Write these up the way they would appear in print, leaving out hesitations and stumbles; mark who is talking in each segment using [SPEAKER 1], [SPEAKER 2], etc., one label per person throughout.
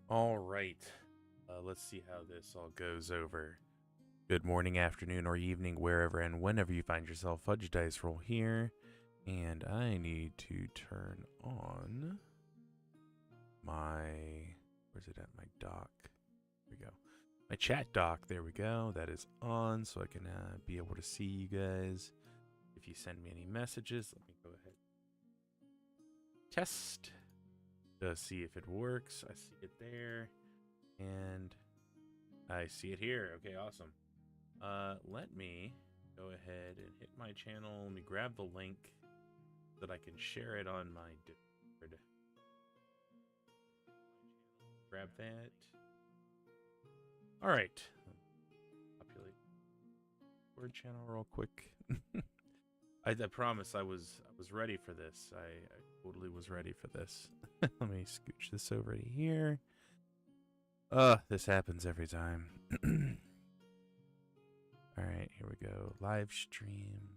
[SPEAKER 1] All right. Let's see how this all goes over. Good morning, afternoon, or evening, wherever and whenever you find yourself. Fudge Dice Roll here. And I need to turn on my. Where's it at? My dock. Here we go. My chat dock. There we go. That is on, so I can be able to see you guys. If you send me any messages, let me go ahead. Test. To see if it works. I see it there. And I see it here. Okay, awesome. Let me go ahead and hit my channel. Let me grab the link so that I can share it on my Discord. Grab that. All right. Populate Discord channel real quick. I promise I was ready for this. I totally was ready for this. Let me scooch this over to here. This happens every time. All right, here we go. Live stream.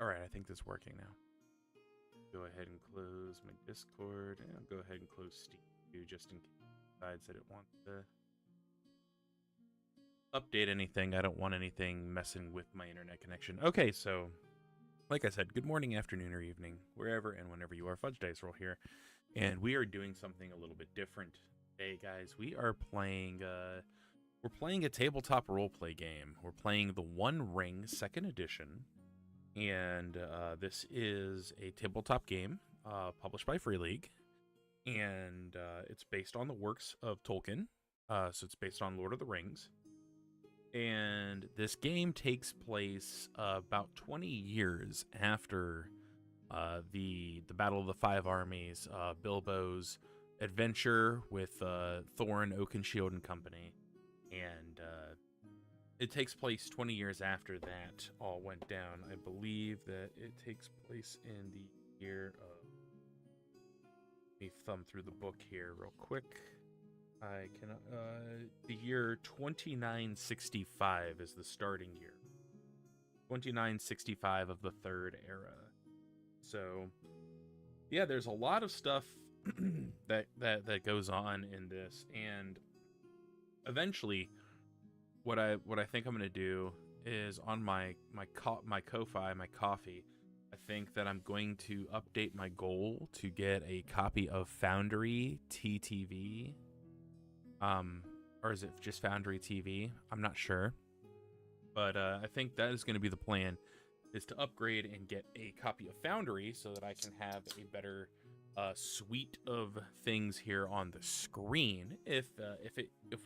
[SPEAKER 1] All right, I think this is working now. Go ahead and close my Discord, and I'll go ahead and close Steam too, just in case it decides that it wants to update anything. I don't want anything messing with my internet connection. Okay, so like I said, good morning, afternoon, or evening, wherever and whenever you are. Fudge Dice Roll here, and we are doing something a little bit different today, guys. We are playing. We're playing a tabletop roleplay game. We're playing the One Ring Second Edition, and this is a tabletop game published by Free League, and it's based on the works of Tolkien. So it's based on Lord of the Rings. And this game takes place about 20 years after the Battle of the Five Armies, Bilbo's adventure with Thorin, Oakenshield, and company. And it takes place 20 years after that all went down. I believe that it takes place in the year of... Let me thumb through the book here real quick. I can the year 2965 is the starting year. 2965 of the Third Era. So, yeah, there's a lot of stuff that goes on in this, and eventually, what I think I'm gonna do is on my Ko-fi, my coffee. I think that I'm going to update my goal to get a copy of Foundry TTV. Or is it just Foundry TV? I'm not sure. But I think that is going to be the plan, is to upgrade and get a copy of Foundry so that I can have a better suite of things here on the screen if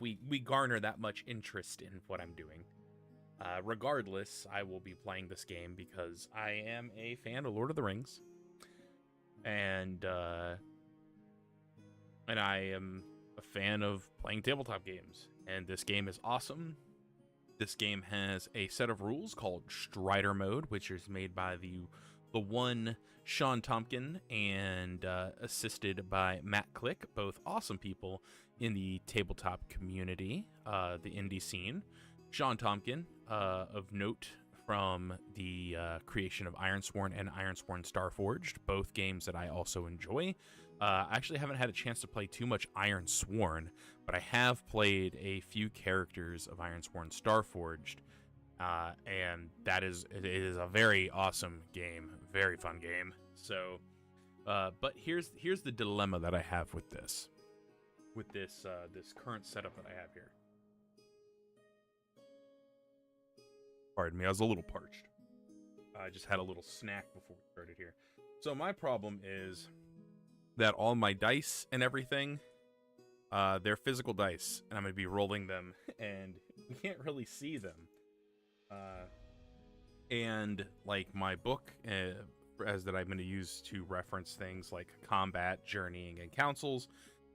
[SPEAKER 1] we garner that much interest in what I'm doing. Regardless, I will be playing this game because I am a fan of Lord of the Rings. And I am a fan of playing tabletop games, and this game is awesome. This game has a set of rules called Strider Mode, which is made by the one Sean Tompkin and assisted by Matt Click, both awesome people in the tabletop community, the indie scene. Sean Tompkin, of note from the creation of Ironsworn and Ironsworn Starforged, both games that I also enjoy. I actually haven't had a chance to play too much Ironsworn, but I have played a few characters of Ironsworn Starforged, and it is a very awesome game, very fun game. So, but here's the dilemma that I have with this current setup that I have here. Pardon me, I was a little parched. I just had a little snack before we started here. So my problem is that all my dice and everything, they're physical dice, and I'm going to be rolling them, and you can't really see them. And, like, my book, as that I'm going to use to reference things like combat, journeying, and councils,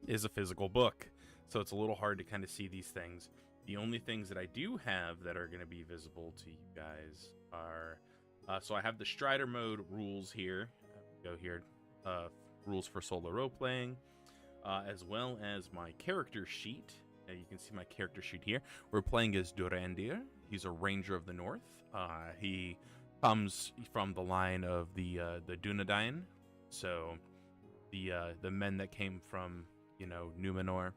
[SPEAKER 1] is a physical book. So it's a little hard to kind of see these things. The only things that I do have that are going to be visible to you guys are... so I have the Strider Mode rules here. Go here. Rules for solo role-playing, as well as my character sheet. You can see my character sheet here. We're playing as Dorandir. He's a ranger of the north. He comes from the line of the Dunedain, so the men that came from, you know, Numenor.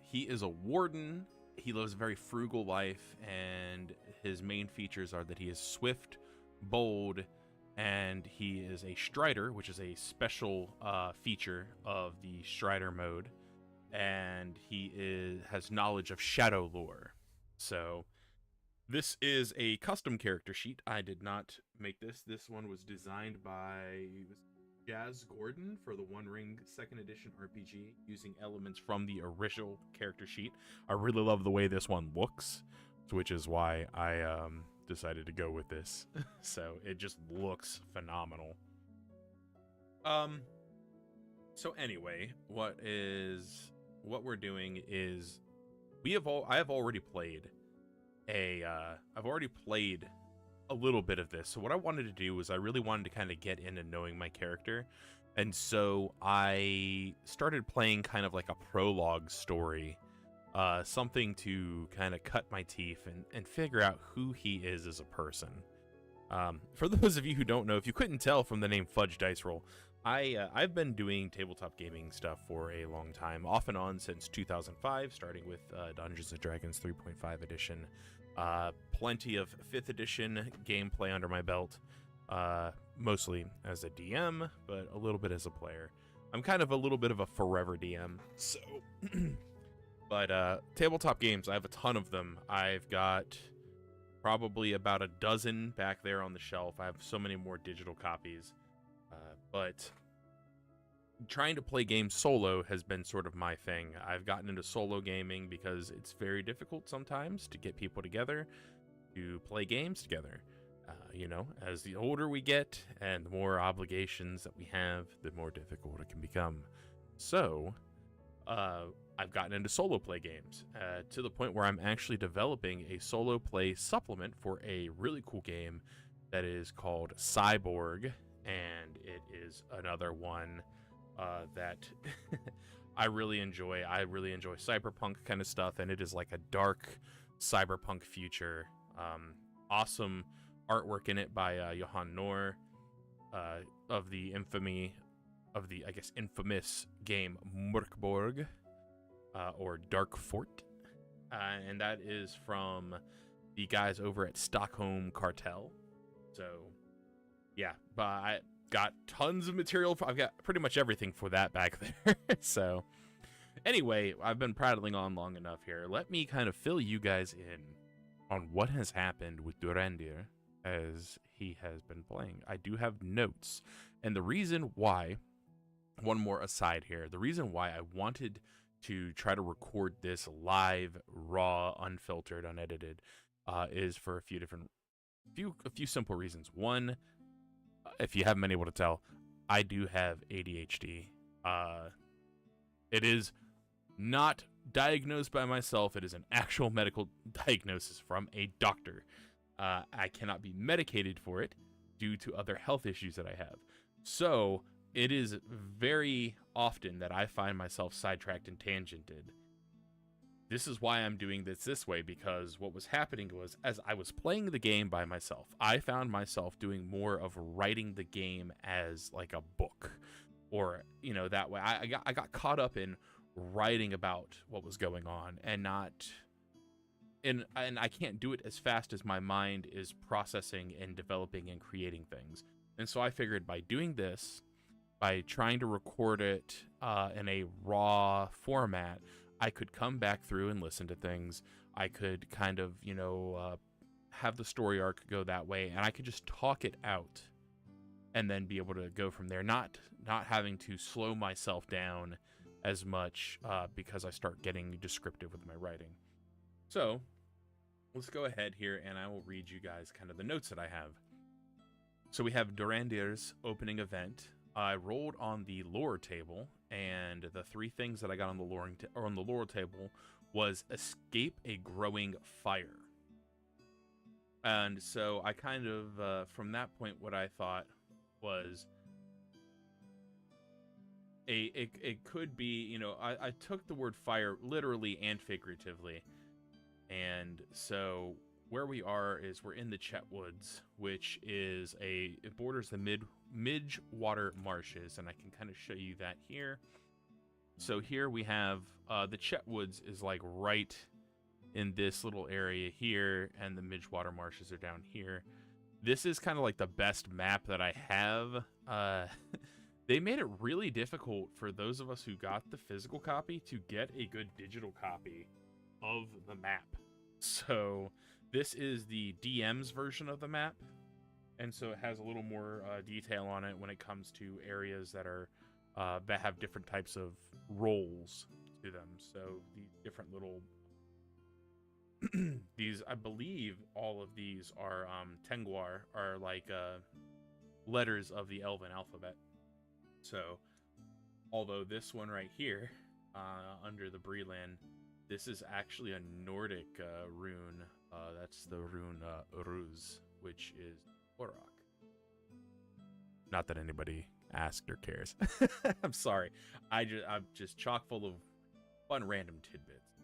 [SPEAKER 1] He is a warden. He lives a very frugal life, and his main features are that he is swift, bold, and he is a Strider, which is a special feature of the Strider mode, and has knowledge of shadow lore. So this is a custom character sheet. I did not make this. This one was designed by Jazz Gordon for the One Ring 2nd Edition RPG, using elements from the original character sheet. I really love the way this one looks, which is why I decided to go with this. So it just looks phenomenal. So anyway, what we're doing is I have already played I've already played a little bit of this. So what I wanted to do was I really wanted to kind of get into knowing my character. And so I started playing kind of like a prologue story, something to kind of cut my teeth and figure out who he is as a person. For those of you who don't know, if you couldn't tell from the name Fudge Dice Roll, I've been doing tabletop gaming stuff for a long time, off and on since 2005, starting with Dungeons & Dragons 3.5 edition. Plenty of 5th edition gameplay under my belt, mostly as a DM, but a little bit as a player. I'm kind of a little bit of a forever DM, so... But tabletop games, I have a ton of them. I've got probably about a dozen back there on the shelf. I have so many more digital copies. But trying to play games solo has been sort of my thing. I've gotten into solo gaming because it's very difficult sometimes to get people together to play games together. You know, as the older we get and the more obligations that we have, the more difficult it can become. So, I've gotten into solo play games to the point where I'm actually developing a solo play supplement for a really cool game that is called Cyborg, and it is another one that I really enjoy. I really enjoy cyberpunk kind of stuff, and it is like a dark cyberpunk future. Awesome artwork in it by Johan Nohr of the infamous game Mörkborg, or Dark Fort, and that is from the guys over at Stockholm Cartel. So yeah, but I got tons of material. I've got pretty much everything for that back there. So anyway, I've been prattling on long enough here. Let me kind of fill you guys in on what has happened with Dorandir as he has been playing. I do have notes, and the reason why, one more aside here, the reason why I wanted to try to record this live, raw, unfiltered, unedited, is for a few simple reasons. One, if you haven't been able to tell, I do have ADHD. It is not diagnosed by myself. It is an actual medical diagnosis from a doctor. I cannot be medicated for it due to other health issues that I have. So it is very often that I find myself sidetracked and tangented. This is why I'm doing this way, because what was happening was, as I was playing the game by myself, I found myself doing more of writing the game as like a book, or, you know, that way. I got caught up in writing about what was going on, and I can't do it as fast as my mind is processing and developing and creating things. And so I figured by doing this, by trying to record it in a raw format, I could come back through and listen to things. I could kind of, you know, have the story arc go that way, and I could just talk it out and then be able to go from there, not having to slow myself down as much because I start getting descriptive with my writing. So let's go ahead here, and I will read you guys kind of the notes that I have. So we have Dorandir's opening event. I rolled on the lore table, and the three things that I got on the lore table was escape a growing fire. And so I kind of, from that point, what I thought was it could be, you know, I took the word fire literally and figuratively. And so where we are is we're in the Chetwoods, which is it borders the Midgewater Marshes, and I can kind of show you that here. So here we have the Chetwoods is like right in this little area here, and the Midgewater Marshes are down here. This is kind of like the best map that I have. They made it really difficult for those of us who got the physical copy to get a good digital copy of the map. So this is the DM's version of the map, and so it has a little more detail on it when it comes to areas that are that have different types of roles to them. So these different little these, I believe all of these are Tengwar, are like letters of the Elven alphabet. So although this one right here under the Breland, this is actually a Nordic rune. That's the rune Ruz, which is Orok. Not that anybody asked or cares. I'm sorry. I'm just chock full of fun random tidbits.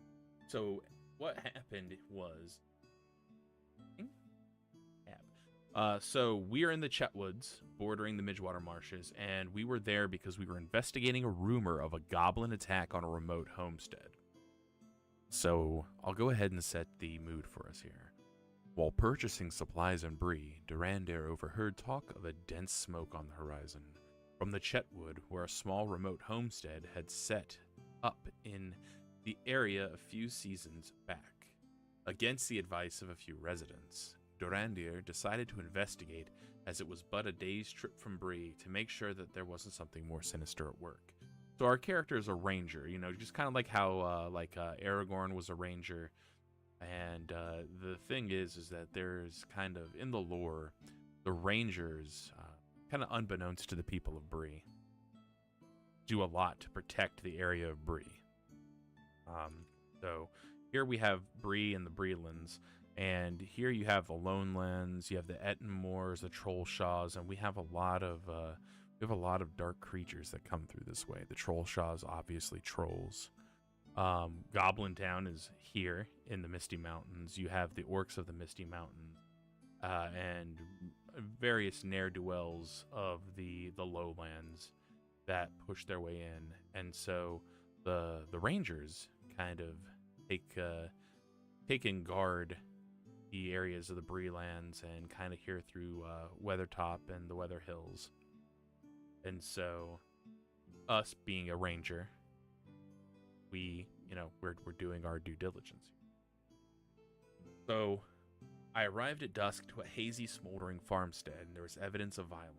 [SPEAKER 1] So what happened was, so we are in the Chetwoods, bordering the Midgewater Marshes, and we were there because we were investigating a rumor of a goblin attack on a remote homestead. So I'll go ahead and set the mood for us here. While purchasing supplies in Bree, Durandir overheard talk of a dense smoke on the horizon from the Chetwood, where a small remote homestead had set up in the area a few seasons back. Against the advice of a few residents, Durandir decided to investigate, as it was but a day's trip from Bree, to make sure that there wasn't something more sinister at work. So our character is a ranger, you know, just kind of like how Aragorn was a ranger. And the thing is that there's kind of, in the lore, the rangers, kind of unbeknownst to the people of Bree, do a lot to protect the area of Bree. So here we have Bree and the Brelands, and here you have the Lonelands, you have the Ettenmoors, the Trollshaws, and we have a lot of dark creatures that come through this way. The Trollshaws, obviously trolls. Goblin Town is here in the Misty Mountains. You have the orcs of the Misty Mountains, and various ne'er-do-wells of the lowlands that push their way in. And so the rangers kind of take in guard the areas of the Brelands and kind of here through Weathertop and the Weather Hills. And so us being a ranger, we're doing our due diligence. So I arrived at dusk to a hazy, smoldering farmstead, and there was evidence of violence.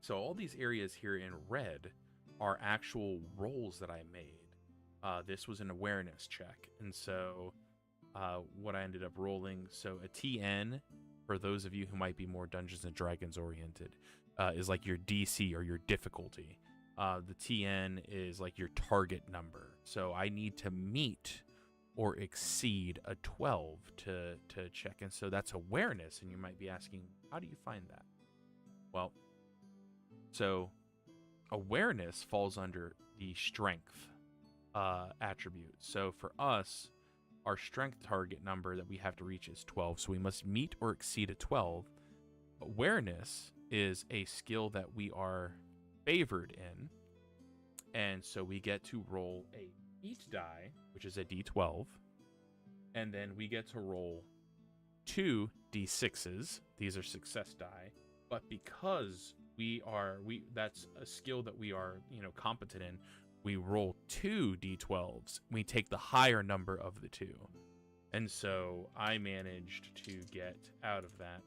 [SPEAKER 1] So all these areas here in red are actual rolls that I made. This was an awareness check, and so what I ended up rolling, so a TN, for those of you who might be more Dungeons & Dragons oriented, is like your DC or your difficulty. The TN is like your target number. So I need to meet or exceed a 12 to check. And so that's awareness. And you might be asking, how do you find that? Well, so awareness falls under the strength attribute. So for us, our strength target number that we have to reach is 12. So we must meet or exceed a 12. Awareness is a skill that we are favored in, and so we get to roll a feat die, which is a d12, and then we get to roll 2 d6s. These are success die, but because that's a skill that we are competent in, we roll 2 d12s. We take the higher number of the two, and so I managed to get out of that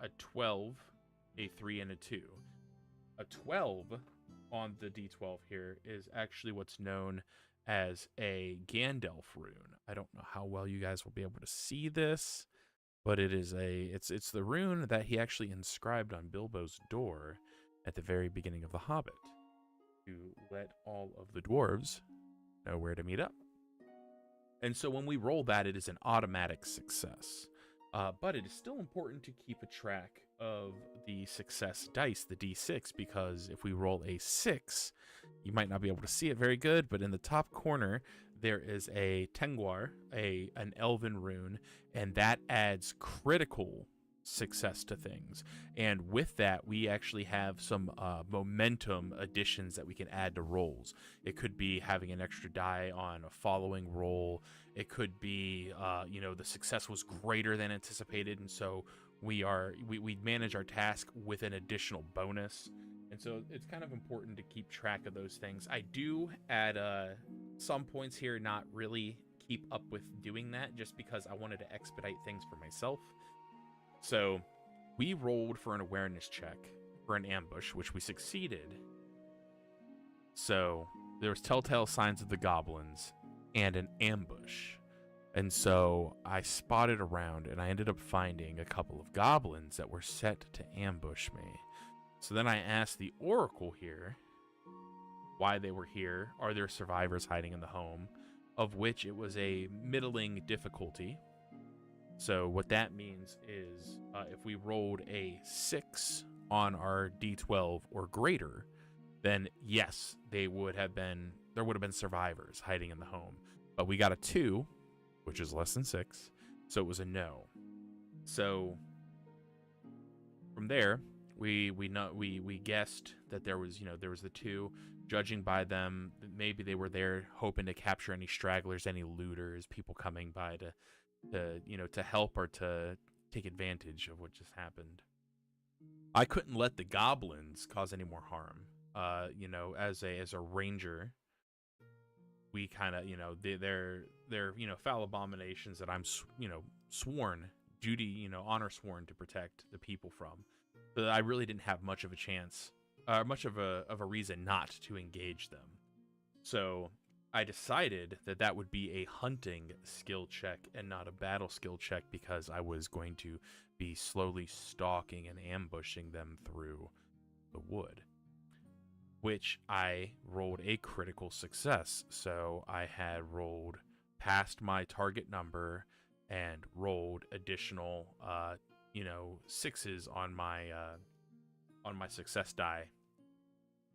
[SPEAKER 1] a 12, a 3, and a 2. A 12 on the d12 here is actually what's known as a Gandalf rune. I don't know how well you guys will be able to see this, but it's the rune that he actually inscribed on Bilbo's door at the very beginning of The Hobbit to let all of the dwarves know where to meet up. And so when we roll that, it is an automatic success. But it is still important to keep a track of the success dice, the d6, because if we roll a 6, you might not be able to see it very good, but in the top corner, there is a Tengwar, an elven rune, and that adds critical success to things. And with that, we actually have some momentum additions that we can add to rolls. It could be having an extra die on a following roll. It could be, the success was greater than anticipated, and so we manage our task with an additional bonus. And so it's kind of important to keep track of those things. I do at some points here not really keep up with doing that, just because I wanted to expedite things for myself. So we rolled for an awareness check for an ambush, which we succeeded. So there was telltale signs of the goblins and an ambush. And so I spotted around, and I ended up finding a couple of goblins that were set to ambush me. So then I asked the Oracle here why they were here. Are there survivors hiding in the home? Of which it was a middling difficulty. So what that means is if we rolled a 6 on our D12 or greater, then yes, there would have been survivors hiding in the home. But we got a 2, which is less than 6, so it was a no. So from there, we guessed that there was the 2. Judging by them, maybe they were there hoping to capture any stragglers, any looters, people coming by to help or to take advantage of what just happened. I couldn't let the goblins cause any more harm. As a ranger, we kind of, they're foul abominations that I'm sworn duty, honor sworn to protect the people from. But I really didn't have much of a chance, much of a reason not to engage them. So I decided that would be a hunting skill check and not a battle skill check, because I was going to be slowly stalking and ambushing them through the wood, which I rolled a critical success. So I had rolled past my target number and rolled additional, 6s on my success die.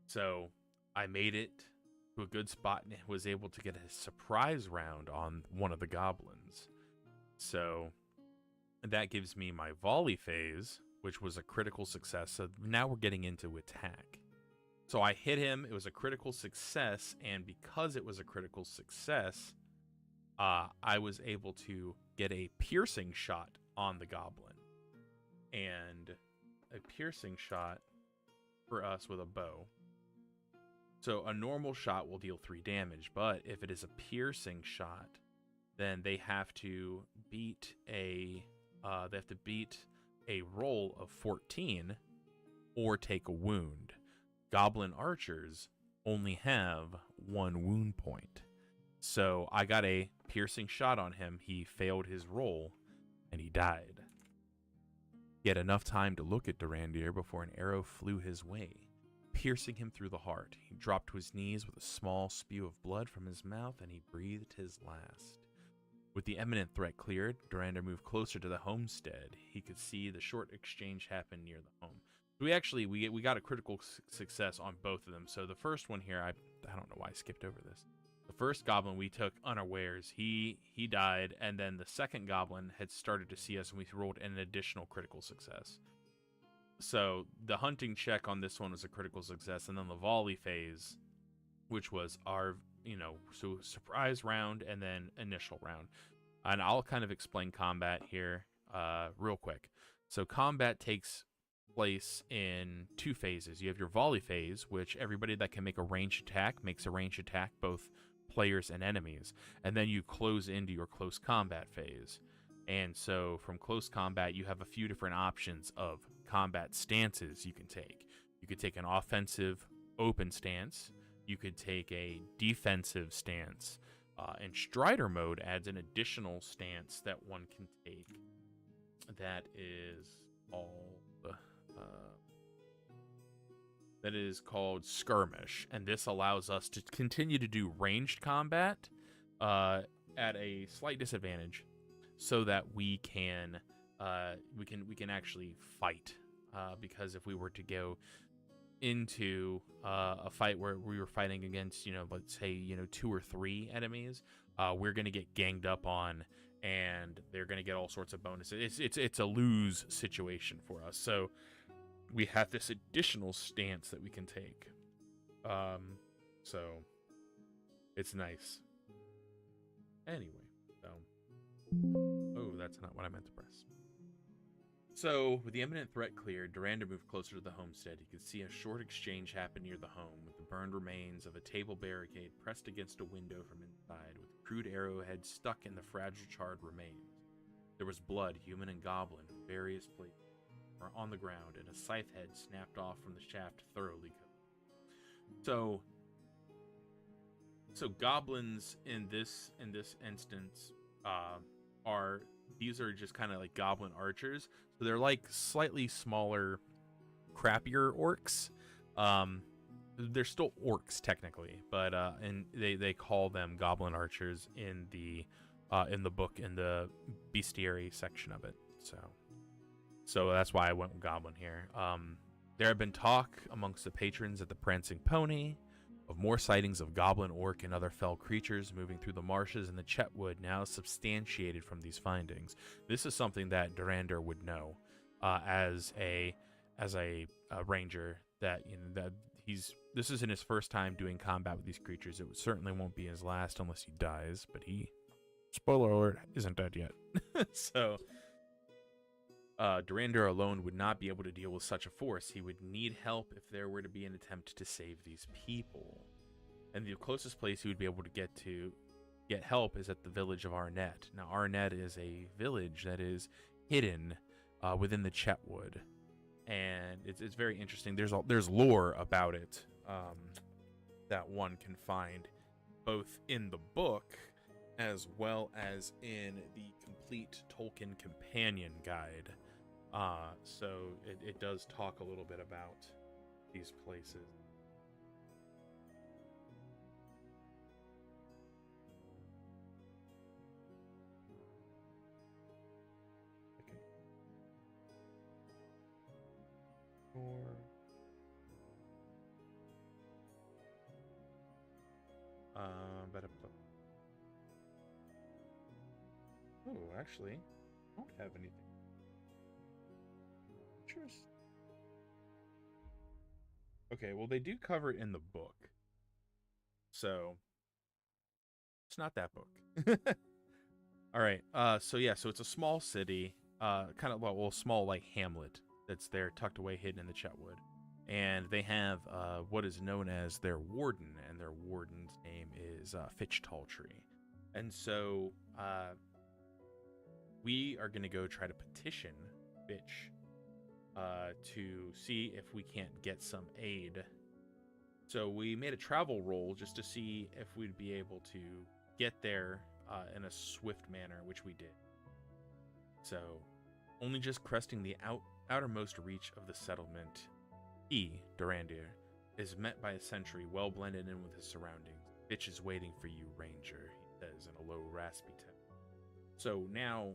[SPEAKER 1] So I made it to a good spot and was able to get a surprise round on one of the goblins. So that gives me my volley phase, which was a critical success. So now we're getting into attack. So I hit him. It was a critical success, and because it was a critical success, I was able to get a piercing shot on the goblin. And a piercing shot for us with a bow. So a normal shot will deal 3 damage, but if it is a piercing shot, then they have to beat a roll of 14 or take a wound. Goblin archers only have 1 wound point. So I got a piercing shot on him. He failed his roll, and he died. He had enough time to look at Dorandir before an arrow flew his way, piercing him through the heart. He dropped to his knees with a small spew of blood from his mouth, and he breathed his last. With the imminent threat cleared, Dorandir moved closer to the homestead. He could see the short exchange happen near the home. We got a critical success on both of them. So the first one here, I don't know why I skipped over this. The first goblin we took unawares. He died, and then the second goblin had started to see us, and we rolled an additional critical success. So the hunting check on this one was a critical success, and then the volley phase, which was our, so surprise round and then initial round. And I'll kind of explain combat here real quick. So combat takes place in 2 phases. You have your volley phase, which everybody that can make a ranged attack makes a ranged attack, both players and enemies. And then you close into your close combat phase. And so from close combat, you have a few different options of combat stances you can take. You could take an offensive open stance. You could take a defensive stance. And Strider mode adds an additional stance that one can take. That is called skirmish, and this allows us to continue to do ranged combat at a slight disadvantage, so that we can actually fight. Because if we were to go into a fight where we were fighting against, let's say, 2 or 3 enemies, we're gonna get ganged up on, and they're gonna get all sorts of bonuses. It's a lose situation for us. So we have this additional stance that we can take. So it's nice. Anyway, so oh, that's not what I meant to press. So, with the imminent threat cleared, Durandar moved closer to the homestead. He could see a short exchange happen near the home, with the burned remains of a table barricade pressed against a window from inside, with crude arrowheads stuck in the fragile charred remains. There was blood, human and goblin, in various places on the ground, and a scythe head snapped off from the shaft, thoroughly covered. So goblins in this instance are just kind of like goblin archers. So they're like slightly smaller, crappier orcs. They're still orcs technically, but and they call them goblin archers in the book, in the bestiary section of it. So that's why I went with goblin here. There had been talk amongst the patrons at the Prancing Pony of more sightings of goblin, orc, and other fell creatures moving through the marshes and the Chetwood, now substantiated from these findings. This is something that Durandar would know as a ranger, that this isn't his first time doing combat with these creatures. It certainly won't be his last unless he dies, but he, spoiler alert, isn't dead yet. So Durandar alone would not be able to deal with such a force. He would need help if there were to be an attempt to save these people. And the closest place he would be able to get help is at the village of Arnett. Now, Arnett is a village that is hidden within the Chetwood, and it's very interesting. There's lore about it that one can find both in the book as well as in the complete Tolkien companion guide. So it does talk a little bit about these places. Okay. Oh, actually, I don't have anything. Okay, well, they do cover it in the book, so it's not that book. All right. So it's a small city, kind of small like hamlet that's there, tucked away, hidden in the Chetwood, and they have what is known as their warden, and their warden's name is Fitch Talltree, and so we are gonna go try to petition Fitch to see if we can't get some aid. So we made a travel roll just to see if we'd be able to get there in a swift manner, which we did. So, only just cresting the outermost reach of the settlement, he, Durandar, is met by a sentry well blended in with his surroundings. Fitch is waiting for you, Ranger, he says in a low, raspy tone. So now,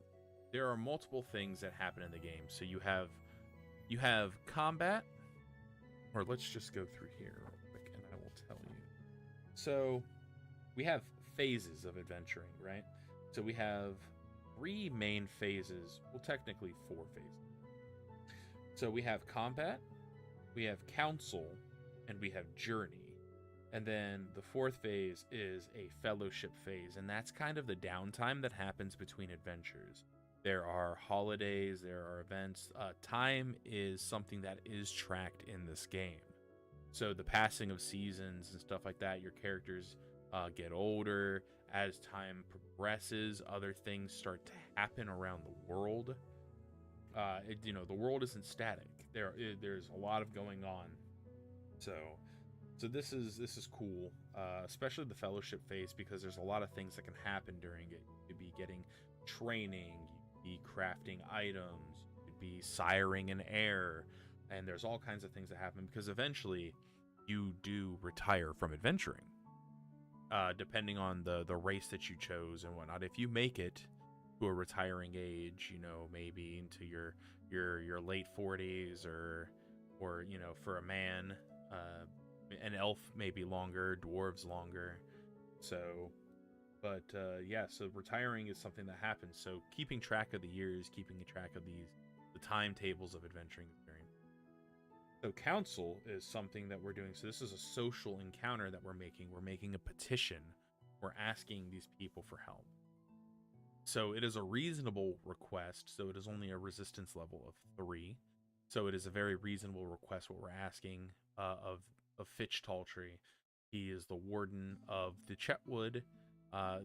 [SPEAKER 1] there are multiple things that happen in the game. So you have combat, or let's just go through here real quick and I will tell you. So we have phases of adventuring, right? So we have 3 main phases, well, technically 4 phases. So we have combat, we have council, and we have journey. And then the 4th phase is a fellowship phase, and that's kind of the downtime that happens between adventures. There are holidays, there are events. Time is something that is tracked in this game. So the passing of seasons and stuff like that, your characters get older. As time progresses, other things start to happen around the world. The world isn't static. There's a lot of going on. So this is cool, especially the fellowship phase, because there's a lot of things that can happen during it. You'd be getting training, be crafting items, you'd be siring an heir, and there's all kinds of things that happen because eventually you do retire from adventuring, depending on the race that you chose and whatnot. If you make it to a retiring age, maybe into your late 40s, or for a man, An elf maybe longer, dwarves longer. So, but yeah, so retiring is something that happens. So keeping track of the years, keeping track of the timetables of adventuring is very important. So council is something that we're doing. So this is a social encounter that we're making. We're making a petition. We're asking these people for help. So it is a reasonable request. So it is only a resistance level of 3. So it is a very reasonable request. What we're asking of Fitch Taltree. He is the warden of the Chetwood.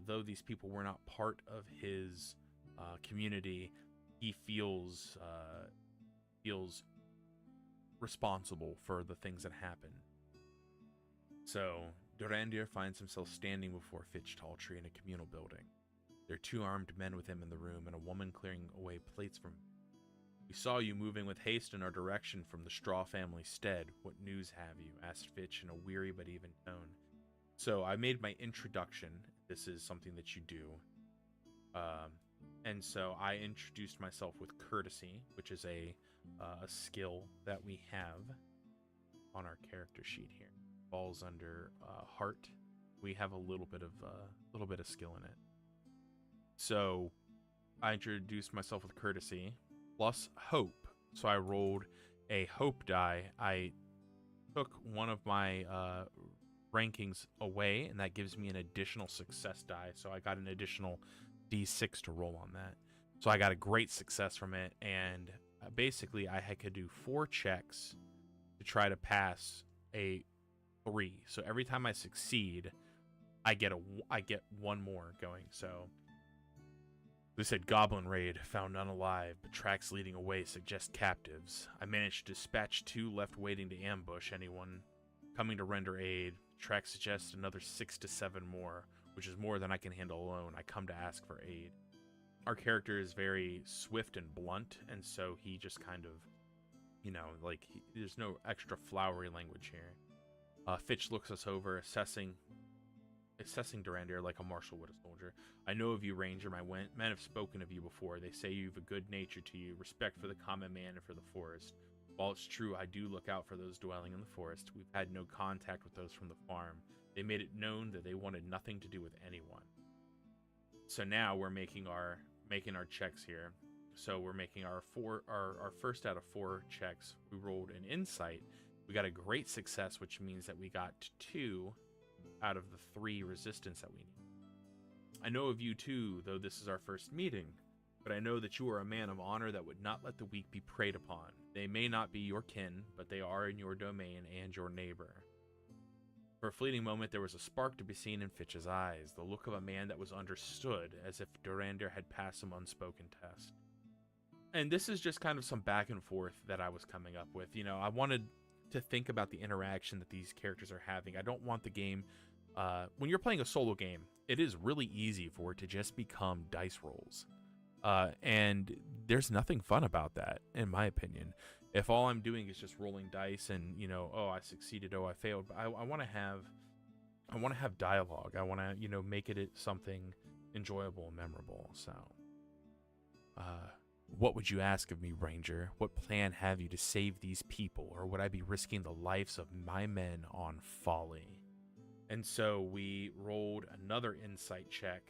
[SPEAKER 1] Though these people were not part of his community, he feels responsible for the things that happen. So Dorandir finds himself standing before Fitch Taltree in a communal building. There are 2 armed men with him in the room and a woman clearing away plates from him. We saw you moving with haste in our direction from the Straw family stead. What news have you? Asked Fitch in a weary but even tone. So I made my introduction. This is something that you do. And so I introduced myself with courtesy, which is a skill that we have on our character sheet here. Falls under heart. We have a little bit of skill in it. So I introduced myself with courtesy plus hope. So I rolled a hope die. I took one of my rankings away, and that gives me an additional success die. So I got an additional D6 to roll on that. So I got a great success from it, and basically I could do 4 checks to try to pass a 3. So every time I succeed, I get 1 more going. So they said Goblin Raid, found none alive, but tracks leading away suggest captives. I managed to dispatch 2 left waiting to ambush anyone coming to render aid. Tracks suggest another 6 to 7 more, which is more than I can handle alone. I come to ask for aid. Our character is very swift and blunt, and so he just kind of, there's no extra flowery language here. Fitch looks us over, assessing Dorandir like a marshal would a soldier. I know of you, Ranger. My men have spoken of you before. They say you've a good nature to you, respect for the common man and for the forest. While it's true, I do look out for those dwelling in the forest. We've had no contact with those from the farm. They made it known that they wanted nothing to do with anyone. So now we're making our checks here. So we're making our first out of 4 checks. We rolled an insight. We got a great success, which means that we got 2 out of the 3 resistance that we need. I know of you too, though this is our first meeting, but I know that you are a man of honor that would not let the weak be preyed upon. They may not be your kin, but they are in your domain and your neighbor. For a fleeting moment, there was a spark to be seen in Fitch's eyes, the look of a man that was understood, as if Dorandir had passed some unspoken test. And this is just kind of some back and forth that I was coming up with. I wanted to think about the interaction that these characters are having. I don't want the game... when you're playing a solo game, it is really easy for it to just become dice rolls. And there's nothing fun about that, in my opinion. If all I'm doing is just rolling dice and, oh, I succeeded, oh, I failed. But I want to have dialogue. I want to, make it something enjoyable and memorable. So, what would you ask of me, Ranger? What plan have you to save these people, or would I be risking the lives of my men on folly? And so we rolled another insight check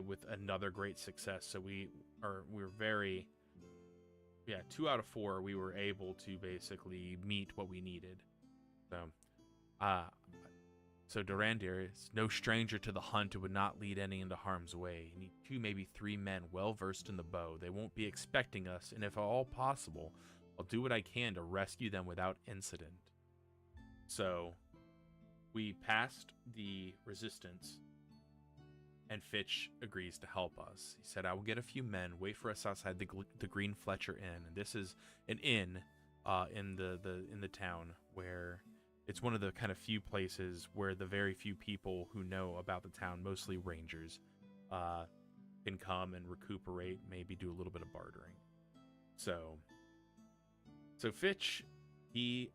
[SPEAKER 1] with another great success. So we're very, 2 out of 4, we were able to basically meet what we needed. So Dorandir is no stranger to the hunt and would not lead any into harm's way. You need 2, maybe 3 men well versed in the bow. They won't be expecting us, and if at all possible, I'll do what I can to rescue them without incident. So we passed the resistance, and Fitch agrees to help us. He said, I will get a few men, wait for us outside the Green Fletcher Inn. And this is an inn in the town where it's one of the kind of few places where the very few people who know about the town, mostly rangers, can come and recuperate, maybe do a little bit of bartering. So Fitch, he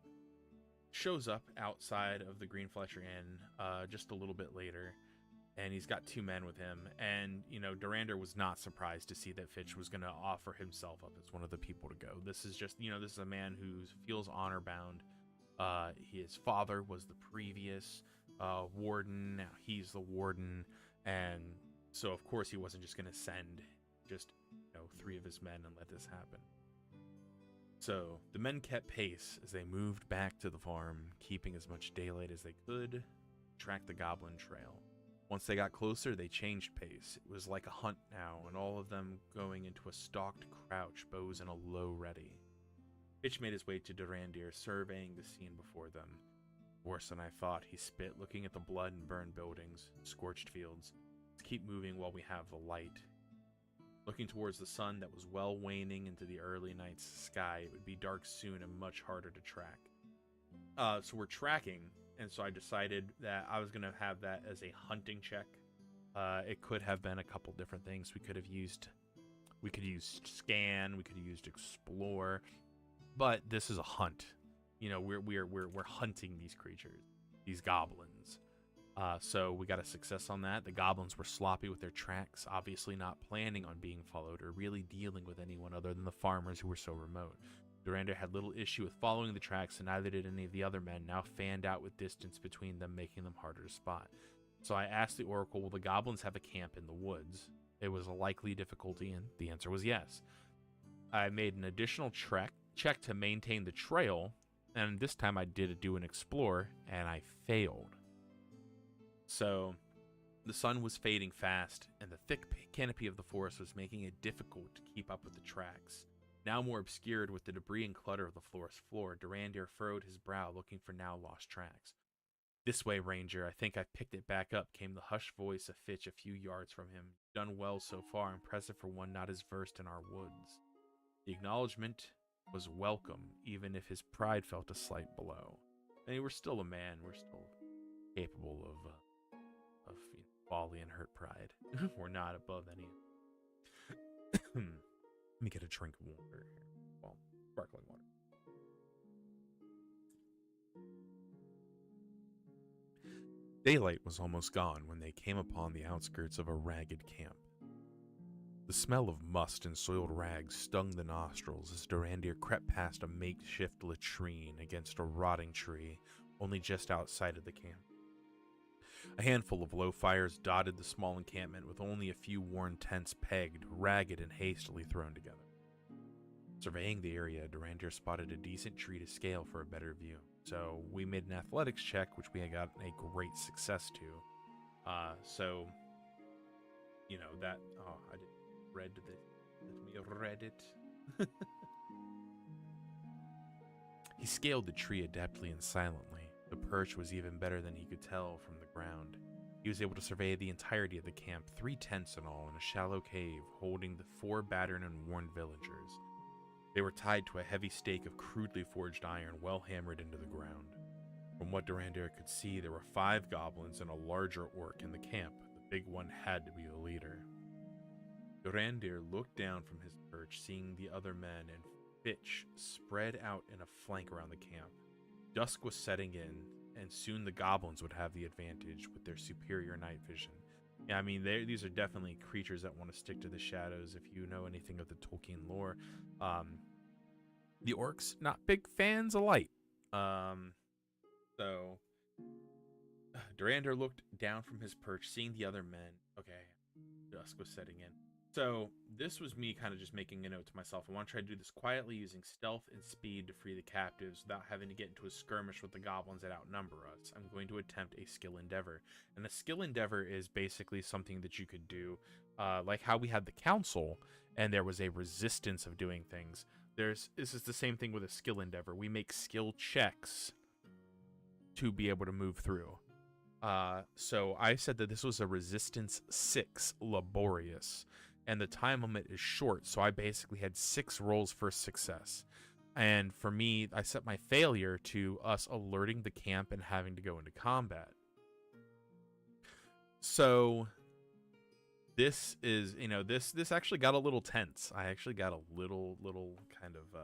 [SPEAKER 1] shows up outside of the Green Fletcher Inn just a little bit later, and he's got 2 men with him. And Dorandir was not surprised to see that Fitch was going to offer himself up as one of the people to go. This is just this is a man who feels honor bound His father was the previous warden. Now he's the warden, and so of course he wasn't just going to send just 3 of his men and let this happen. So the men kept pace as they moved back to the farm, keeping as much daylight as they could, track the goblin trail. Once they got closer, they changed pace. It was like a hunt now, and all of them going into a stalked crouch, bows in a low ready. Fitch made his way to Dorandir, surveying the scene before them. Worse than I thought, he spit, looking at the blood and burned buildings, scorched fields. Let's keep moving while we have the light. Looking towards the sun that was well waning into the early night's sky, it would be dark soon and much harder to track. So we're tracking, and so I decided that I was going to have that as a hunting check. It could have been a couple different things. We could use scan, we could have used explore, but this is a hunt. We're hunting these creatures, these goblins. So we got a success on that. The goblins were sloppy with their tracks, obviously not planning on being followed or really dealing with anyone other than the farmers who were so remote. Dorandir had little issue with following the tracks, and neither did any of the other men, now fanned out with distance between them, making them harder to spot. So I asked the oracle, will the goblins have a camp in the woods? It was a likely difficulty, and the answer was yes. I made an additional check to maintain the trail, and this time I did do an explore, and I failed. So the sun was fading fast, and the thick canopy of the forest was making it difficult to keep up with the tracks. Now more obscured with the debris and clutter of the forest floor, Dorandir furrowed his brow, looking for now lost tracks. This way, Ranger. I think I've picked it back up, came the hushed voice of Fitch a few yards from him. Done well so far, impressive for one not as versed in our woods. The acknowledgement was welcome, even if his pride felt a slight blow. I mean, we're still a man. We're still capable of folly and hurt pride. We're not above any. Let me get a drink of water here. Well, sparkling water. Daylight was almost gone when they came upon the outskirts of a ragged camp. The smell of must and soiled rags stung the nostrils as Dorandir crept past a makeshift latrine against a rotting tree only just outside of the camp. A handful of low fires dotted the small encampment, with only a few worn tents pegged, ragged, and hastily thrown together. Surveying the area, Dorandir spotted a decent tree to scale for a better view, so we made an athletics check, which we had got a great success to. I read it. He scaled the tree adeptly and silently. The perch was even better than he could tell from the ground. He was able to survey the entirety of the camp, 3 tents in all, in a shallow cave holding the 4 battered and worn villagers. They were tied to a heavy stake of crudely forged iron, well hammered into the ground. From what Dorandir could see, there were 5 goblins and a larger orc in the camp. The big one had to be the leader. Dorandir looked down from his perch, seeing the other men, and Fitch spread out in a flank around the camp. Dusk was setting in, and soon the goblins would have the advantage with their superior night vision. Yeah, I mean, these are definitely creatures that want to stick to the shadows. If you know anything of the Tolkien lore, the orcs, not big fans of light. So Dorandir looked down from his perch, seeing the other men. Okay, dusk was setting in. So this was me kind of just making a note to myself. I want to try to do this quietly, using stealth and speed to free the captives without having to get into a skirmish with the goblins that outnumber us. I'm going to attempt a skill endeavor. And a skill endeavor is basically something that you could do, like how we had the council, and there was a resistance of doing things. This is the same thing with a skill endeavor. We make skill checks to be able to move through. So I said that this was a resistance 6, laborious. And the time limit is short, so I basically had 6 rolls for success. And for me, I set my failure to us alerting the camp and having to go into combat. So this is, this actually got a little tense. I actually got a little kind of,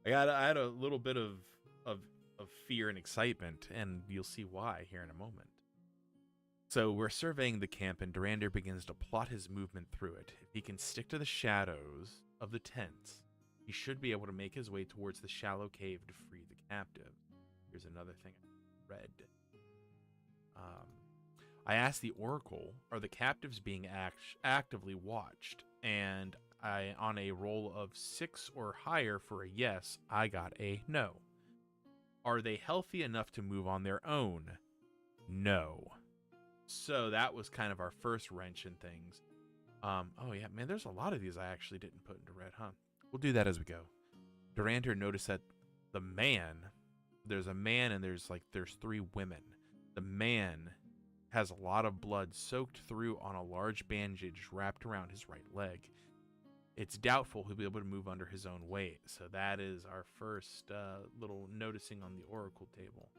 [SPEAKER 1] I had a little bit of fear and excitement, and you'll see why here in a moment. So we're surveying the camp, and Dorandir begins to plot his movement through it. If he can stick to the shadows of the tents, he should be able to make his way towards the shallow cave to free the captive. Here's another thing I read. Um, I asked the Oracle, are the captives being actively watched? And on a roll of 6 or higher for a yes, I got a no. Are they healthy enough to move on their own? No. So that was kind of our first wrench in things. Oh yeah, man, there's a lot of these I actually didn't put into red, huh? We'll do that as we go. Durandar noticed that there's a man and there's 3 women. The man has a lot of blood soaked through on a large bandage wrapped around his right leg. It's doubtful he'll be able to move under his own weight. So that is our first little noticing on the Oracle table.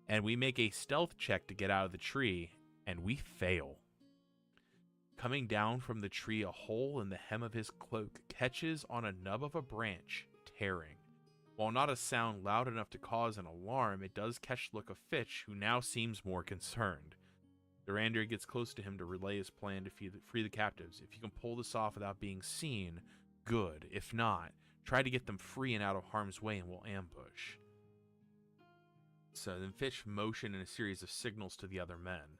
[SPEAKER 1] And we make a stealth check to get out of the tree, and we fail. Coming down from the tree, a hole in the hem of his cloak catches on a nub of a branch, tearing. While not a sound loud enough to cause an alarm, it does catch the look of Fitch, who now seems more concerned. Durandar gets close to him to relay his plan to free the captives. If you can pull this off without being seen, good. If not, try to get them free and out of harm's way and we'll ambush. So then Fitch motioned in a series of signals to the other men.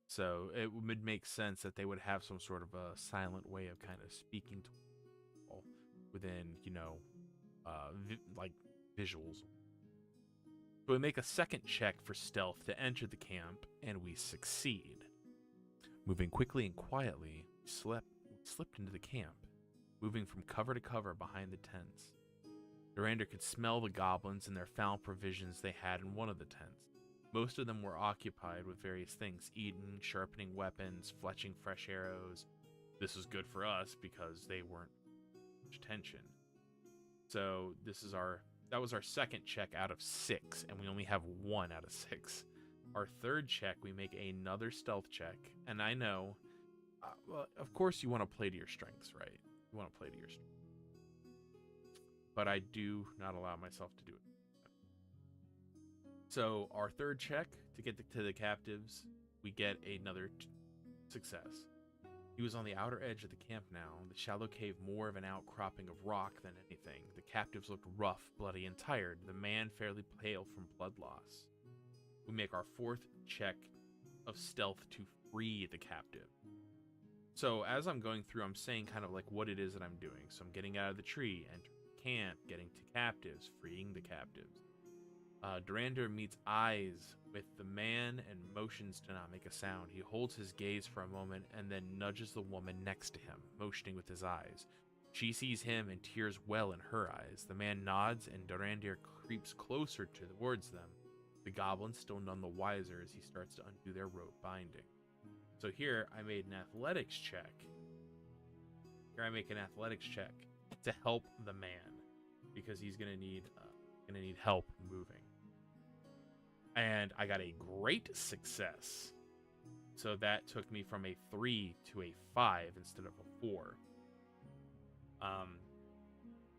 [SPEAKER 1] So it would make sense that they would have some sort of a silent way of kind of speaking to people within, visuals. So we make a second check for stealth to enter the camp, and we succeed. Moving quickly and quietly, we slipped into the camp, moving from cover to cover behind the tents. Durandar could smell the goblins and their foul provisions they had in one of the tents. Most of them were occupied with various things, eating, sharpening weapons, fletching fresh arrows. This was good for us because they weren't much tension. So that was our second check out of 6, and we only have 1 out of 6. Our third check, we make another stealth check, and I know, well, of course you want to play to your strengths, right? You want to play to your strengths. But I do not allow myself to do it. So our third check to get to the captives, we get another success. He was on the outer edge of the camp now, the shallow cave more of an outcropping of rock than anything. The captives looked rough, bloody, and tired, the man fairly pale from blood loss. We make our fourth check of stealth to free the captive. So as I'm going through, I'm saying kind of like what it is that I'm doing. So I'm getting out of the tree, entering the camp, getting to captives, freeing the captives. Durandar meets eyes with the man and motions to not make a sound. He holds his gaze for a moment and then nudges the woman next to him, motioning with his eyes. She sees him and tears well in her eyes. The man nods and Durandar creeps closer towards them. The goblins still none the wiser as he starts to undo their rope binding. So here I made an athletics check. To help the man because he's gonna need help moving. And I got a great success. So that took me from a 3 to a 5 instead of a 4.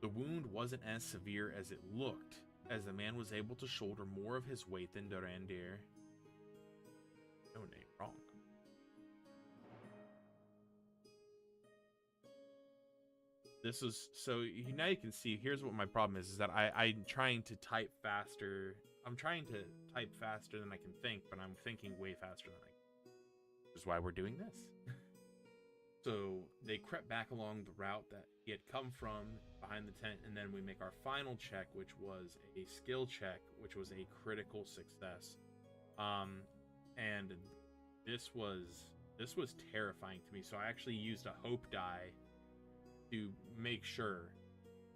[SPEAKER 1] The wound wasn't as severe as it looked, as the man was able to shoulder more of his weight than Durandar. No name wrong. This is so now you can see. Here's what my problem is that I'm trying to type faster. I'm trying to type faster than I can think, but I'm thinking way faster than I can. Which is why we're doing this. So they crept back along the route that he had come from behind the tent, and then we make our final check, which was a skill check, which was a critical success. And this was terrifying to me. So I actually used a hope die to make sure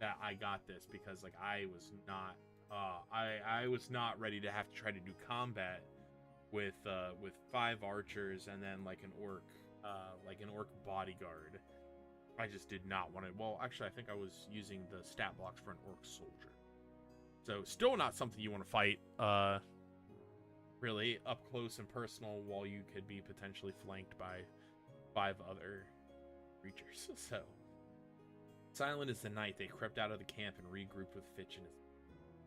[SPEAKER 1] that I got this because like I was not ready to have to try to do combat with 5 archers and then like an orc bodyguard. I just did not want it. Well, actually, I think I was using the stat blocks for an orc soldier. So still not something you want to fight really up close and personal while you could be potentially flanked by 5 other creatures. So silent as the night, they crept out of the camp and regrouped with Fitch and his...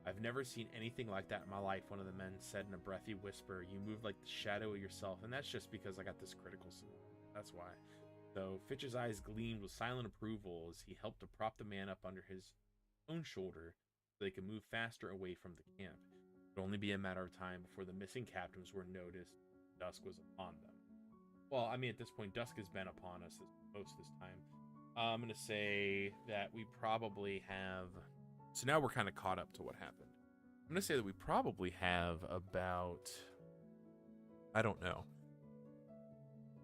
[SPEAKER 1] I've never seen anything like that in my life, one of the men said in a breathy whisper. You move like the shadow of yourself, and that's just because I got this critical skill. That's why. So Fitch's eyes gleamed with silent approval as he helped to prop the man up under his own shoulder so they could move faster away from the camp. It would only be a matter of time before the missing captives were noticed. Dusk was upon them. Well, I mean, at this point, dusk has been upon us most of this time. I'm going to say that we probably have... So now we're kind of caught up to what happened. I'm going to say that we probably have about... I don't know.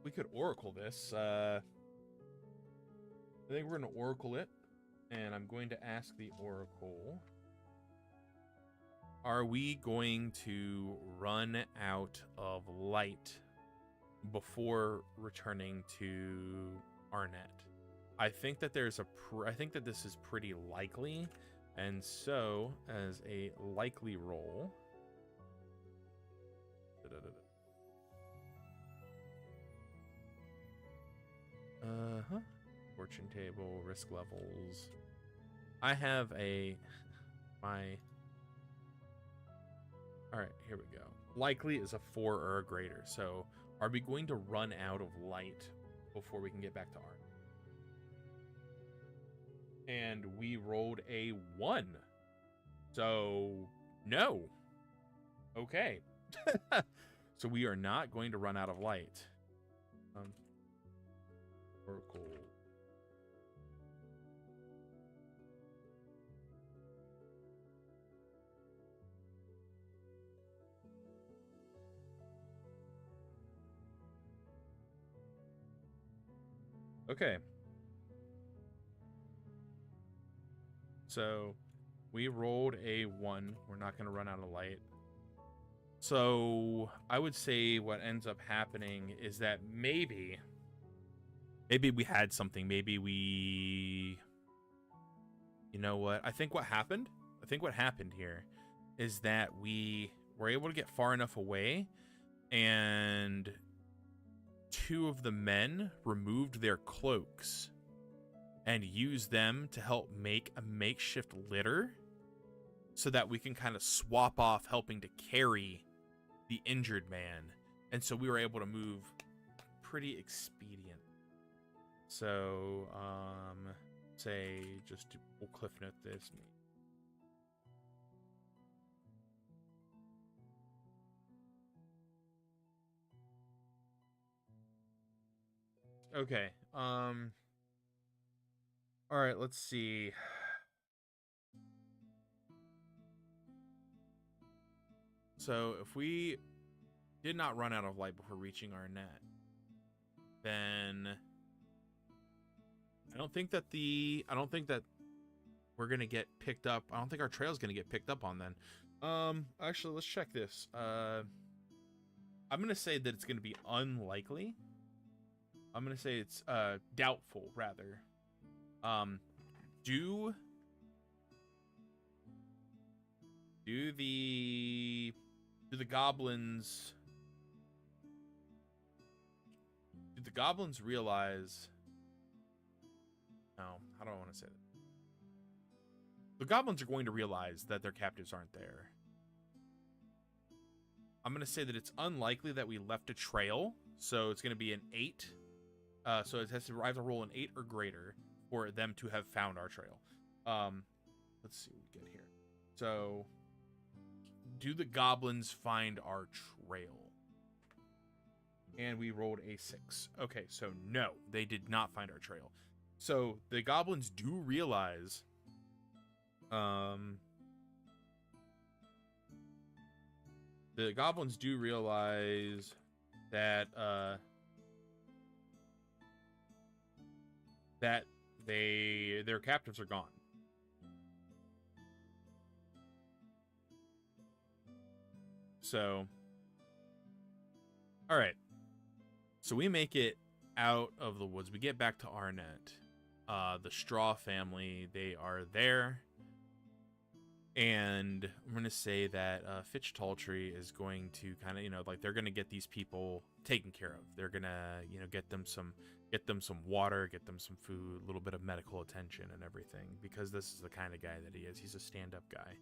[SPEAKER 1] We could oracle this. I think we're going to oracle it. And I'm going to ask the oracle... Are we going to run out of light before returning to Arnett? I think that I think that this is pretty likely, and so as a likely roll, fortune table, risk levels. I have all right, here we go. Likely is a 4 or a greater. So are we going to run out of light before we can get back to Arnett? And we rolled a 1. So no. Okay. So we are not going to run out of light. Oracle. Okay. So we rolled a 1. We're not going to run out of light. So I would say what ends up happening is that maybe we had something. Maybe we... You know what? I think what happened here is that we were able to get far enough away, and 2 of the men removed their cloaks and used them to help make a makeshift litter so that we can kind of swap off helping to carry the injured man. And so we were able to move pretty expedient. So, say, we'll cliff note this. Okay. All right, let's see. So if we did not run out of light before reaching Arnett, then I don't think that we're gonna get picked up. I don't think our trail's gonna get picked up on then. Actually, let's check this. I'm gonna say that it's gonna be unlikely. I'm gonna say it's doubtful rather. Do the goblins realize? No, how do I want to say that? The goblins are going to realize that their captives aren't there. I'm going to say that it's unlikely that we left a trail, so it's going to be an 8. So it has to roll an 8 or greater for them to have found our trail. Let's see what we get here. So, do the goblins find our trail? And we rolled a 6. Okay, so no, they did not find our trail. So the goblins do realize that that their captives are gone. So, all right. So we make it out of the woods. We get back to Arnett. The Straw family, they are there. And I'm going to say that Fitch Taltree is going to kind of, like they're going to get these people taken care of. They're going to, get them some water, get them some food, a little bit of medical attention and everything, because this is the kind of guy that he is. He's a stand-up guy.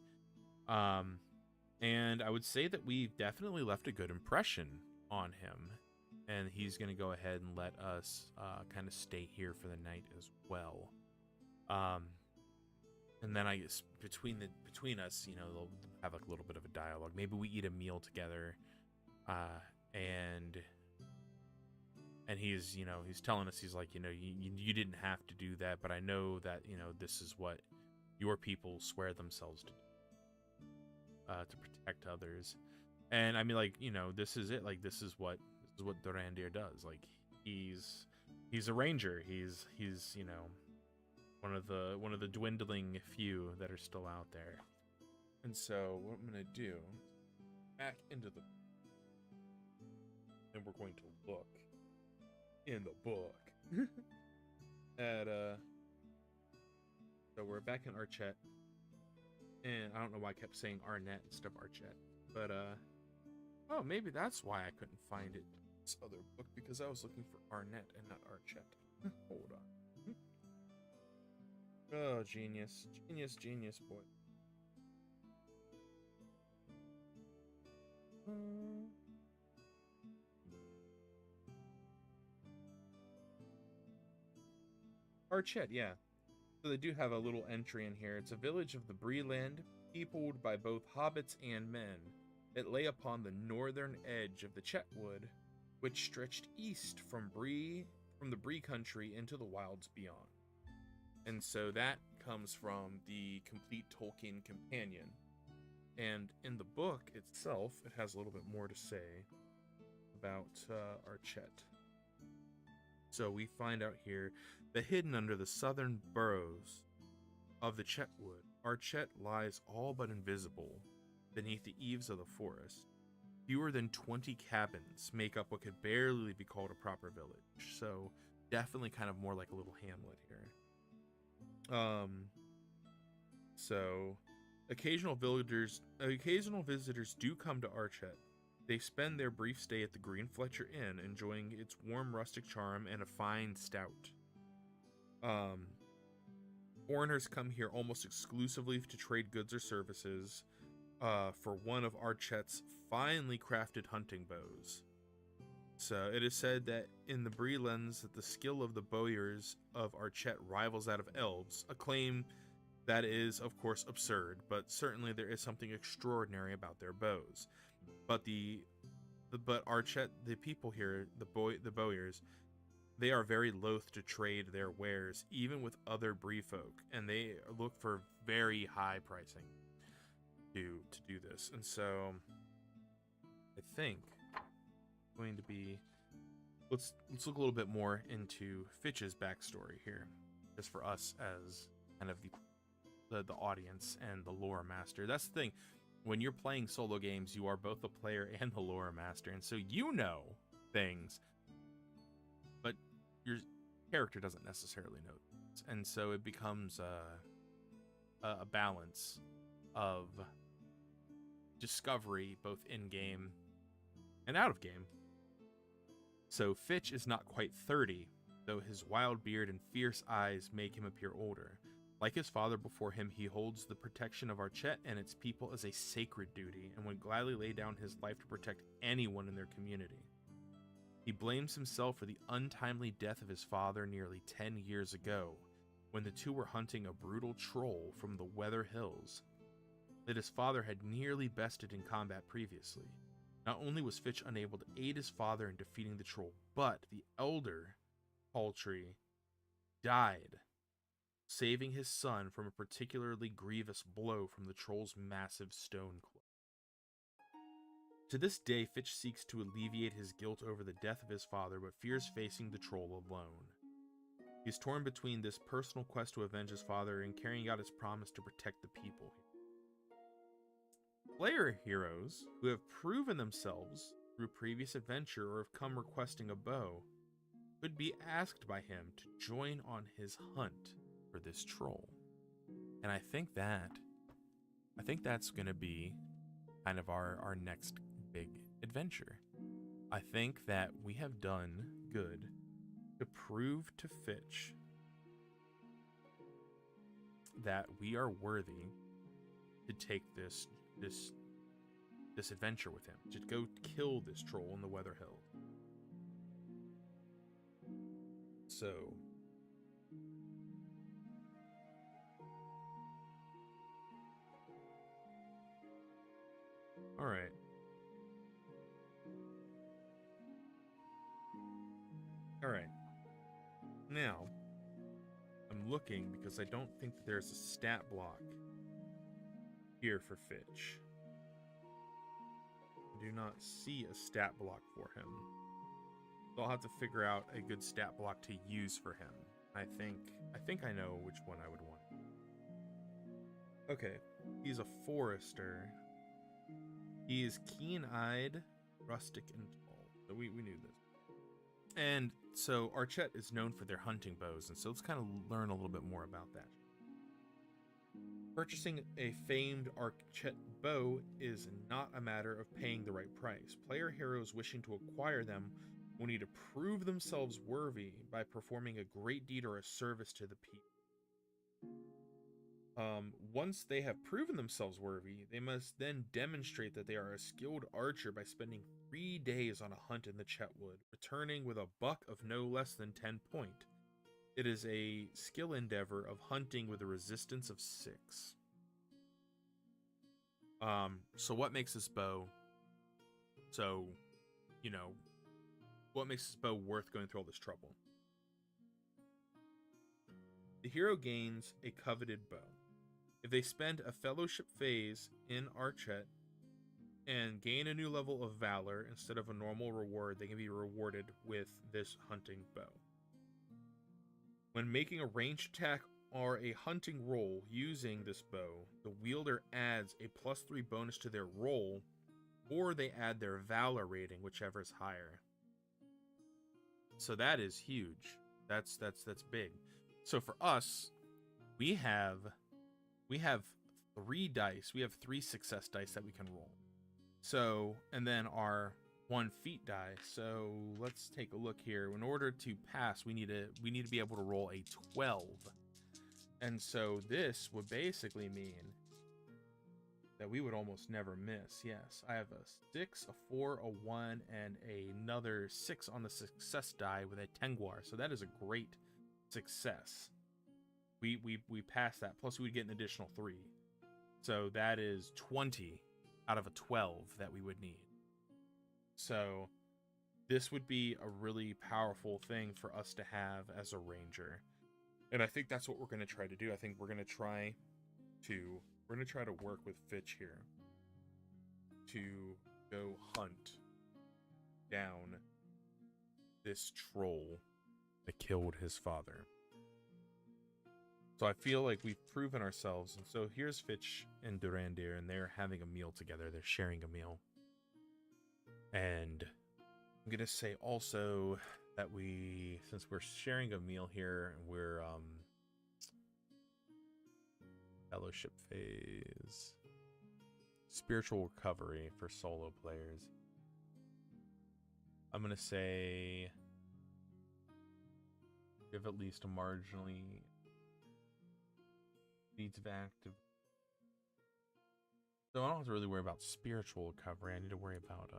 [SPEAKER 1] And I would say that we've definitely left a good impression on him, and he's going to go ahead and let us kind of stay here for the night as well. And then I guess between us, you know, they'll have like a little bit of a dialogue. Maybe we eat a meal together, and he's, you know, he's telling us, he's like, you know, you didn't have to do that, but I know that, you know, this is what your people swear themselves to protect others. And I mean, like, you know, this is it. Like, this is what Dorandir does. Like, he's a ranger. He's you know, one of the dwindling few that are still out there. And so what I'm gonna do, back into the, and we're going to look in the book at so we're back in Archet, and I don't know why I kept saying Arnett instead of Archet, but oh, maybe that's why I couldn't find it, this other book, because I was looking for Arnett and not Archet. Hold on. Oh, genius, boy. Archet, yeah. So they do have a little entry in here. It's a village of the Breeland, peopled by both hobbits and men. It lay upon the northern edge of the Chetwood, which stretched east from the Bree country into the wilds beyond. And so that comes from the Complete Tolkien Companion. And in the book itself, it has a little bit more to say about Archet. So we find out here that hidden under the southern burrows of the Chetwood, Archet lies all but invisible beneath the eaves of the forest. Fewer than 20 cabins make up what could barely be called a proper village. So definitely kind of more like a little hamlet here. So occasional visitors do come to Archet. They spend their brief stay at the Green Fletcher Inn, enjoying its warm rustic charm and a fine stout. Foreigners come here almost exclusively to trade goods or services for one of Archet's finely crafted hunting bows. So it is said that in the Breelands that the skill of the bowyers of Archet rivals that of elves, a claim that is, of course, absurd, but certainly there is something extraordinary about their bows. But but Archet, the people here, the bowyers, they are very loath to trade their wares, even with other Bree folk, and they look for very high pricing to do this. And so, I think going to be, let's look a little bit more into Fitch's backstory here, just for us as kind of the audience and the lore master. That's the thing. When you're playing solo games, you are both the player and the lore master, and so you know things, but your character doesn't necessarily know things. And so it becomes a balance of discovery, both in-game and out of game. So Fitch is not quite 30, though his wild beard and fierce eyes make him appear older. Like his father before him, he holds the protection of Archet and its people as a sacred duty, and would gladly lay down his life to protect anyone in their community. He blames himself for the untimely death of his father nearly 10 years ago, when the two were hunting a brutal troll from the Weather Hills that his father had nearly bested in combat previously. Not only was Fitch unable to aid his father in defeating the troll, but the elder, Paltry, died, saving his son from a particularly grievous blow from the troll's massive stone club. To this day, Fitch seeks to alleviate his guilt over the death of his father, but fears facing the troll alone. He's torn between this personal quest to avenge his father and carrying out his promise to protect the people. Player heroes who have proven themselves through previous adventure or have come requesting a bow could be asked by him to join on his hunt for this troll. And I think that's going to be kind of our next big adventure. I think that we have done good to prove to Fitch that we are worthy to take this adventure with him, to go kill this troll in the Weather Hill. So All right. All right. Now, I'm looking because I don't think that there's a stat block here for Fitch. I do not see a stat block for him. So I'll have to figure out a good stat block to use for him. I think I know which one I would want. Okay, he's a forester. He is keen-eyed, rustic, and tall. So we knew this. And so Archet is known for their hunting bows, and so let's kind of learn a little bit more about that. Purchasing a famed Archet bow is not a matter of paying the right price. Player heroes wishing to acquire them will need to prove themselves worthy by performing a great deed or a service to the people. Once they have proven themselves worthy, they must then demonstrate that they are a skilled archer by spending 3 days on a hunt in the Chetwood, returning with a buck of no less than 10 point. It is a skill endeavor of hunting with a resistance of 6. So what makes this bow? So, you know, what makes this bow worth going through all this trouble? The hero gains a coveted bow. If they spend a fellowship phase in Archet and gain a new level of valor instead of a normal reward, they can be rewarded with this hunting bow. When making a ranged attack or a hunting roll using this bow, the wielder adds a +3 bonus to their roll, or they add their valor rating, whichever is higher. So that is huge. That's big. So for us, we have 3 dice. We have 3 success dice that we can roll. So, and then our 1 feat die. So let's take a look here. In order to pass, we need to be able to roll a 12. And so this would basically mean that we would almost never miss. Yes, I have a 6, a 4, a 1, and another 6 on the success die with a Tengwar. So that is a great success. We passed that. Plus, we'd get an additional 3. So that is 20 out of a 12 that we would need. So this would be a really powerful thing for us to have as a ranger. And I think that's what we're going to try to do. I think we're going to try to work with Fitch here to go hunt down this troll that killed his father. So I feel like we've proven ourselves. And so here's Fitch and Durandir, and they're having a meal together. They're sharing a meal. And I'm going to say also that since we're sharing a meal here, and we're fellowship phase, spiritual recovery for solo players, I'm going to say give at least a marginally needs of active. So I don't have to really worry about spiritual recovery. I need to worry about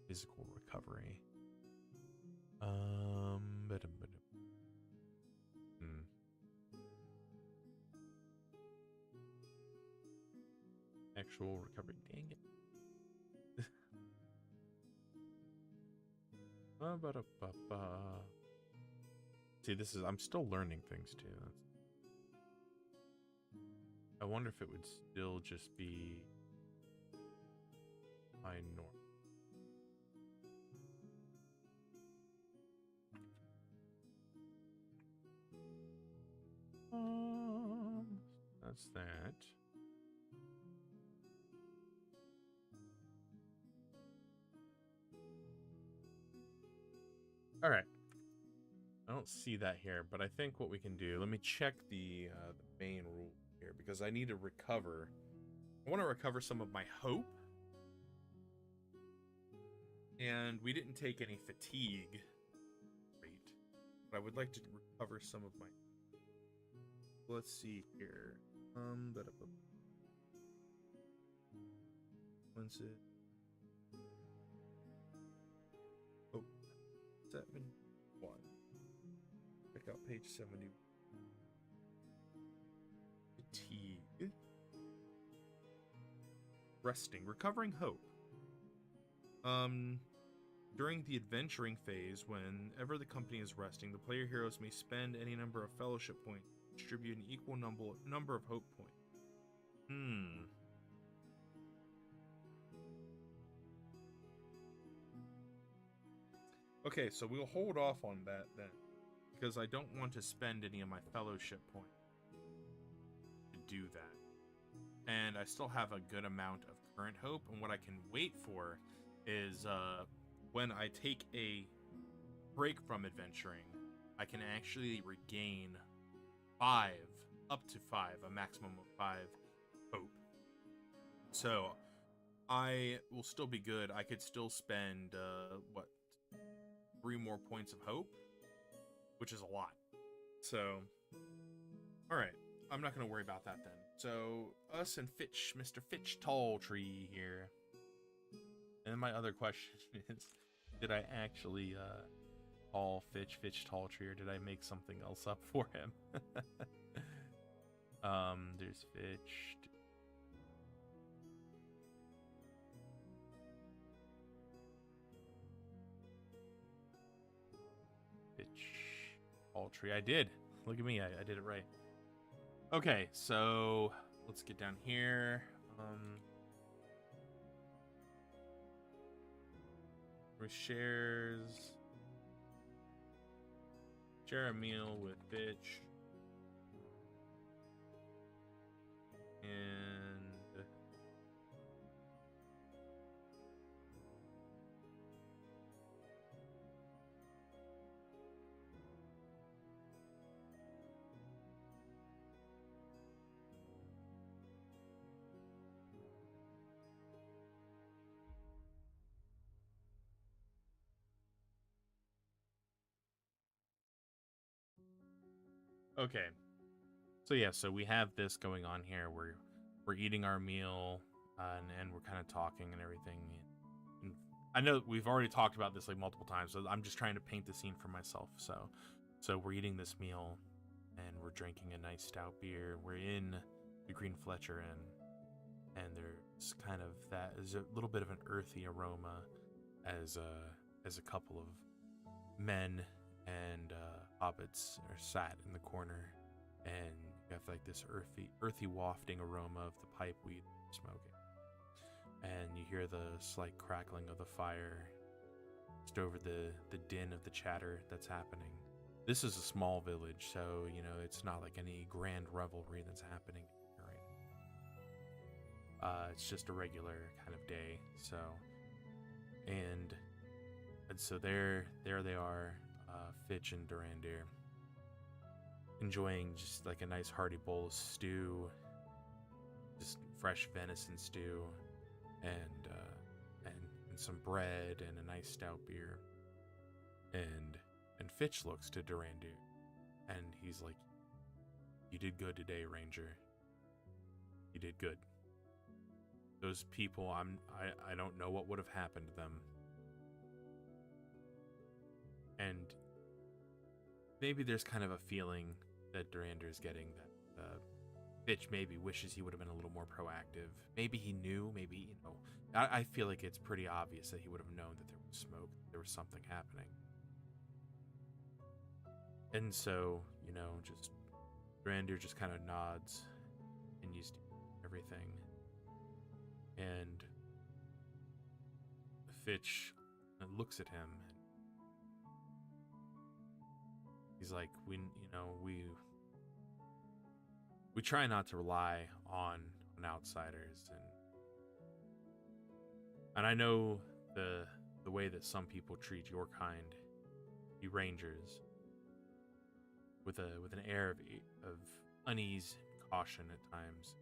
[SPEAKER 1] physical recovery. Actual recovery. Dang it. See, I'm still learning things too. I wonder if it would still just be my norm. That's that. All right. I don't see that here, but I think what we can do, let me check the main rule here, because I need to recover. I want to recover some of my hope. And we didn't take any fatigue. Great. But I would like to recover some of my... Let's see here. When's it? Oh, 71. Check out page 70. Fatigue. resting, recovering hope. During the adventuring phase, whenever the company is resting, the player heroes may spend any number of fellowship points, distribute an equal number of hope points. Okay, so we'll hold off on that then, because I don't want to spend any of my fellowship points to do that. And I still have a good amount of current hope, and what I can wait for is when I take a break from adventuring, I can actually regain 5, up to 5, a maximum of 5 hope. So I will still be good. I could still spend, 3 more points of hope, which is a lot. So, alright. I'm not going to worry about that then. So, us and Fitch, Mr. Fitch Talltree here. And then my other question is, did I actually call Fitch Talltree, or did I make something else up for him? There's Fitch. Talltree. I did. Look at me. I did it right. Okay, so let's get down here. Share a meal with Fitch. And okay. So yeah, so we have this going on here. We're eating our meal, and we're kind of talking and everything. And I know we've already talked about this like multiple times, so I'm just trying to paint the scene for myself. So we're eating this meal, and we're drinking a nice stout beer. We're in the Green Fletcher Inn, and there's kind of that is a little bit of an earthy aroma as a couple of men and hobbits are sat in the corner, and you have like this earthy wafting aroma of the pipe weed smoking, and you hear the slight crackling of the fire just over the din of the chatter that's happening. This is a small village, so you know it's not like any grand revelry that's happening right. It's just a regular kind of day. So and so there they are, Fitch and Durandir, enjoying just like a nice hearty bowl of stew, just fresh venison stew, and some bread and a nice stout beer. And Fitch looks to Durandir, and he's like, "You did good today, Ranger. You did good. Those people, I don't know what would have happened to them. And maybe there's kind of a feeling that Durandir is getting that Fitch maybe wishes he would have been a little more proactive. Maybe he knew, maybe, I feel like it's pretty obvious that he would have known that there was smoke, there was something happening. And so, just Durandir just kind of nods, continues to everything. And Fitch looks at him. He's like, we try not to rely on outsiders, and I know the way that some people treat your kind, you Rangers, with an air of unease, caution at times.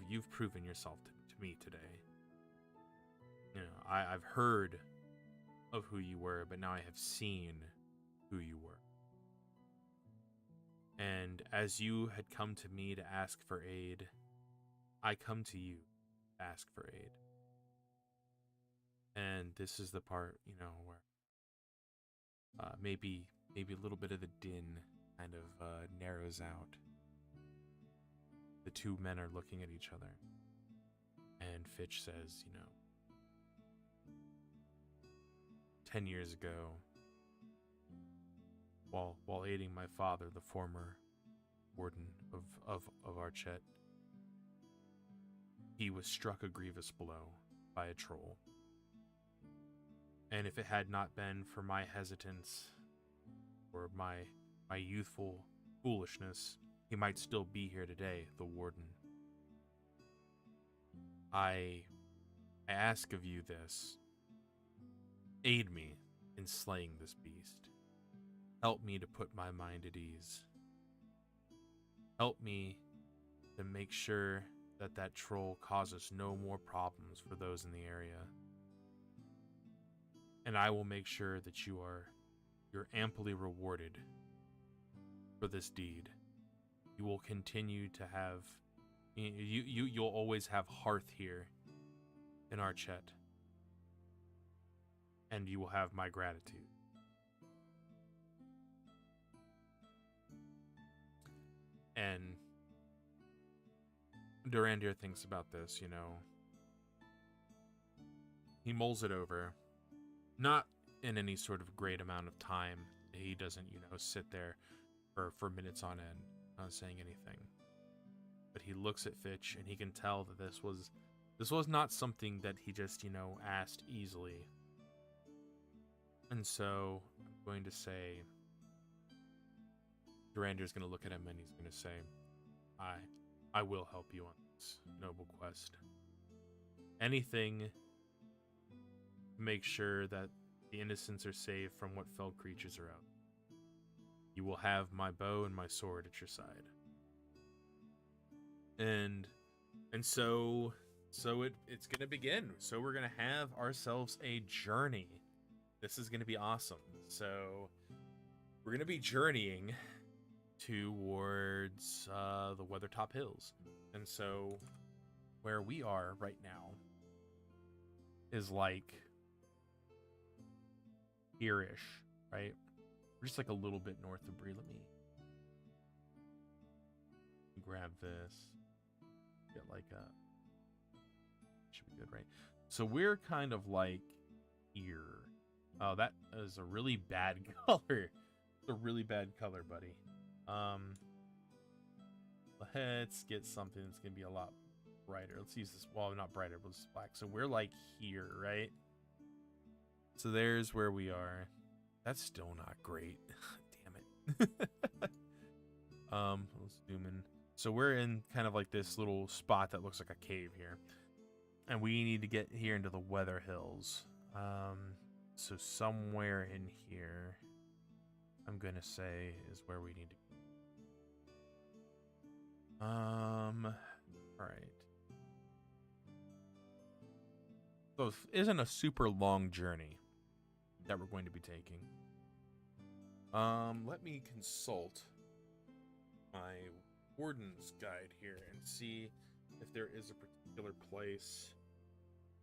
[SPEAKER 1] You've proven yourself to me today. I've heard of who you were, but now I have seen who you were. And as you had come to me to ask for aid, I come to you to ask for aid. And this is the part, where maybe a little bit of the din kind of narrows out. The two men are looking at each other, and And Fitch says, 10 years ago, while aiding my father, the former warden of Archet, he was struck a grievous blow by a troll. And if it had not been for my hesitance or my youthful foolishness, he might still be here today, the warden. I ask of you this. Aid me in slaying this beast. Help me to put my mind at ease. Help me to make sure that troll causes no more problems for those in the area. And I will make sure that you're amply rewarded for this deed. You will continue to have you'll always have hearth here in Archet. And you will have my gratitude. And Durandir thinks about this, He mulls it over. Not in any sort of great amount of time. He doesn't, sit there for minutes on end, not saying anything. But he looks at Fitch, and he can tell that this was not something that he just, asked easily. And so, I'm going to say, Durandir's going to look at him, and he's going to say, I will help you on this noble quest. Anything to make sure that the innocents are saved from what fell creatures are out. You will have my bow and my sword at your side. And so it's going to begin. So we're going to have ourselves a journey. This is going to be awesome. So we're going to be journeying towards the Weathertop Hills. And so where we are right now is like here-ish, right? We're just like a little bit north of Bree. Let me grab this. Get like a... Should be good, right? So we're kind of like here. Oh, that is a really bad color. It's a really bad color, buddy. Let's get something that's gonna be a lot brighter. Let's use this. Well, not brighter, but it's black. So we're like here, right? So there's where we are. That's still not great. Damn it. Let's zoom in. So we're in kind of like this little spot that looks like a cave here. And we need to get here into the Weather Hills. So somewhere in here, I'm gonna say, is where we need to go. Alright. So it isn't a super long journey that we're going to be taking. Let me consult my Warden's Guide here and see if there is a particular place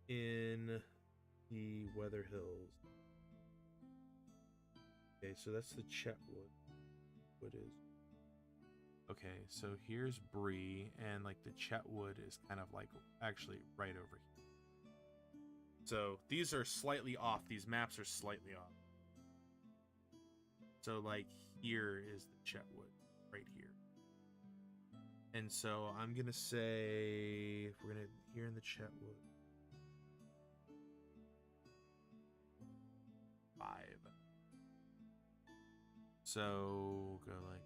[SPEAKER 1] in the Weather Hills. Okay, so that's the Chetwood. What is? Okay, so here's Bree, and like the Chetwood is kind of like actually right over here. So these are slightly off. These maps are slightly off. So like here is the Chetwood, right here. And so I'm gonna say we're gonna here in the Chetwood. 5. So go like.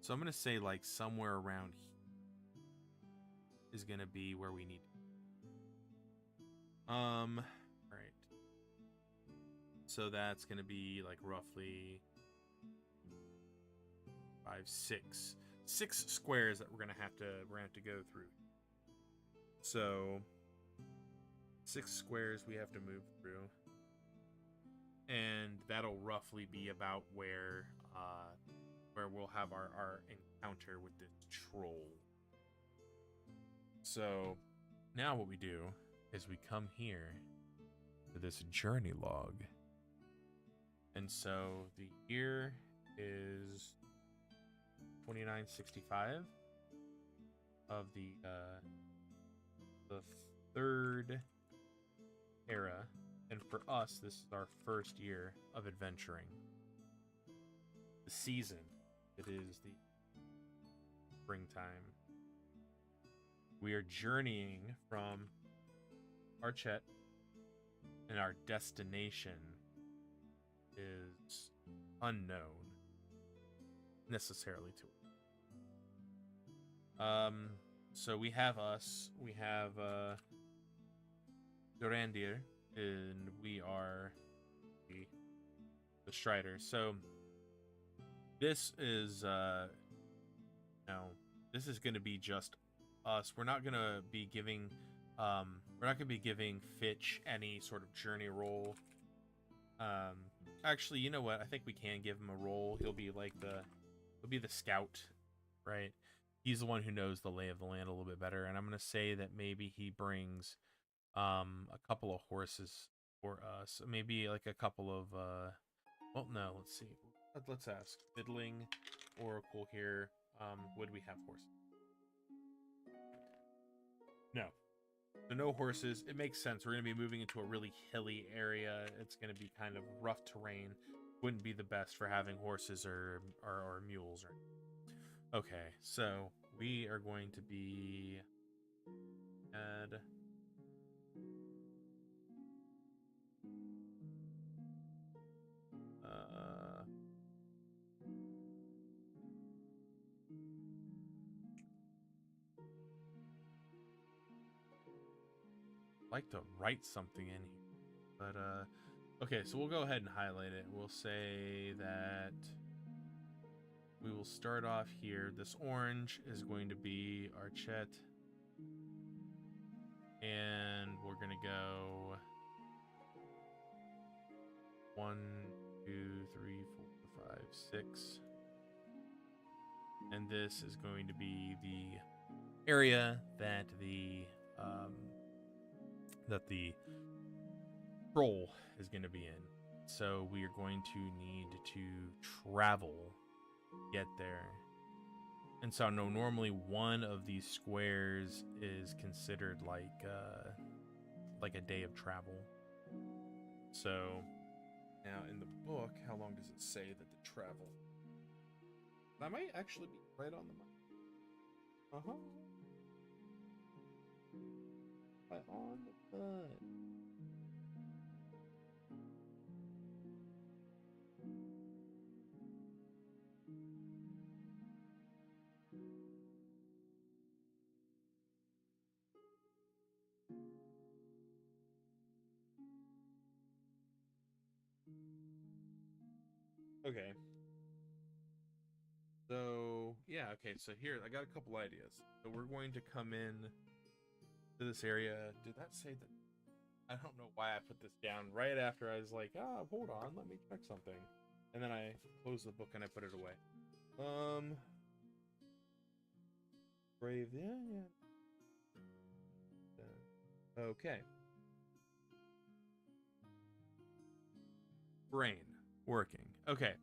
[SPEAKER 1] So I'm gonna say like somewhere around here is gonna be where we need. All right. So that's gonna be like roughly 5, 6 squares that we're gonna have to go through. So 6 squares we have to move through, and that'll roughly be about where we'll have our encounter with this troll. So now what we do is we come here to this journey log, and so the year is 2965, of the third era, and for us, this is our first year of adventuring. The season, it is the springtime. We are journeying from Archet, and our destination is unknown necessarily to it. So we have Dorandir, and we are the Striders. So this is this is going to be just us. We're not going to be giving Fitch any sort of journey roll. Actually, you know what? I think we can give him a roll. He'll be the scout, right? He's the one who knows the lay of the land a little bit better, and I'm going to say that maybe he brings a couple of horses for us. Maybe like a couple of well, no, let's see. Let's ask. Fiddling Oracle here. Would we have horses? No. So no horses. It makes sense. We're going to be moving into a really hilly area. It's going to be kind of rough terrain. Wouldn't be the best for having horses or mules. Okay, so we are going to be add like to write something in here, but okay, so we'll go ahead and highlight it. We'll say that we will start off here. This orange is going to be Archet, and we're gonna go 1, 2, 3, 4, 5, 6, and this is going to be the area that the troll is going to be in. So we are going to need to travel, get there. And so no, normally one of these squares is considered like a day of travel. So now in the book, how long does it say that the travel? That might actually be right on the map. Right on the bud. Okay. So, yeah, okay, so here, I got a couple ideas. So we're going to come in to this area. Did that say that? I don't know why I put this down right after I was like, hold on, let me check something. And then I closed the book and I put it away. Brave, yeah. Okay. Brain working. Okay.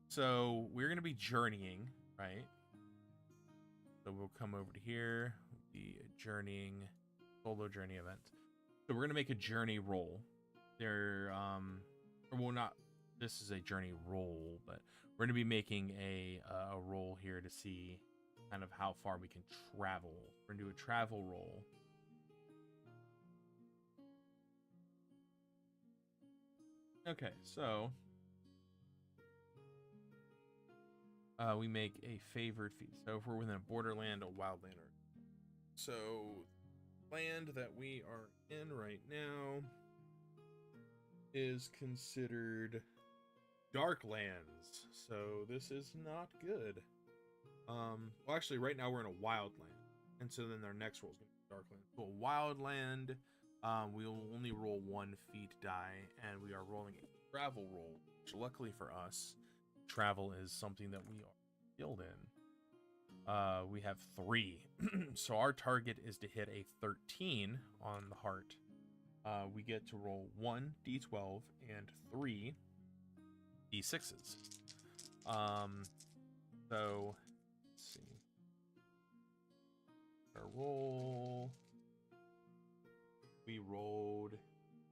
[SPEAKER 1] So we're going to be journeying, right? So we'll come over to here, the journeying, solo journey event. So we're going to make a journey roll. This is a journey roll, but we're going to be making a roll here to see kind of how far we can travel. We're going to do a travel roll. Okay, so we make a favored feat. So if we're within a borderland, a wildland. So land that we are in right now is considered Darklands. So this is not good. Well, actually, right now we're in a wildland, and so then our next roll is going to be Darkland. So a wildland, we will only roll 1 feat die, and we are rolling a travel roll, which luckily for us, travel is something that we are skilled in. We have 3. So our target is to hit a 13 on the heart. We get to roll 1 d12 and 3 d6s. So let's see. our roll. We rolled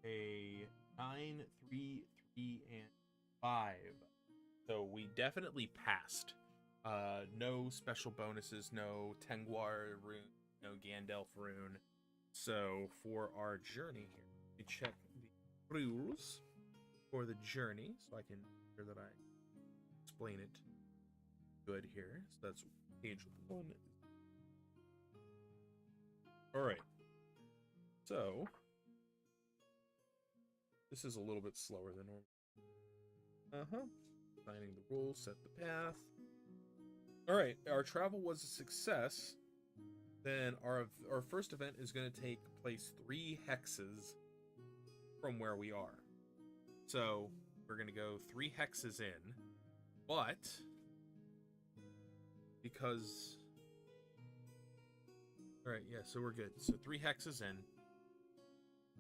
[SPEAKER 1] a 9, 3, 3, and 5. So we definitely passed. No special bonuses, no Tengwar rune, no Gandalf rune. So for our journey here, we check the rules for the journey, so I can make sure that I explain it good here. So that's page 1. All right. So this is a little bit slower than normal. Finding the rules, set the path. All right, our travel was a success. Then our first event is going to take place 3 hexes from where we are. So we're going to go 3 hexes in, but because... All right, yeah, so we're good. So 3 hexes in.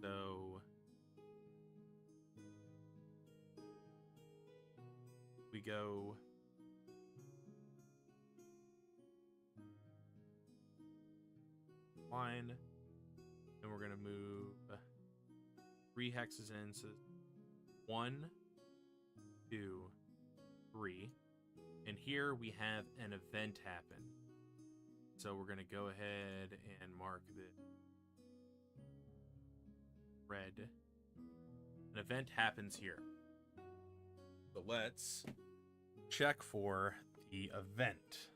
[SPEAKER 1] So we go... line, and we're gonna move 3 hexes in. So 1, 2, 3, and here we have an event happen. So we're gonna go ahead and mark the red. An event happens here. So let's check for the event.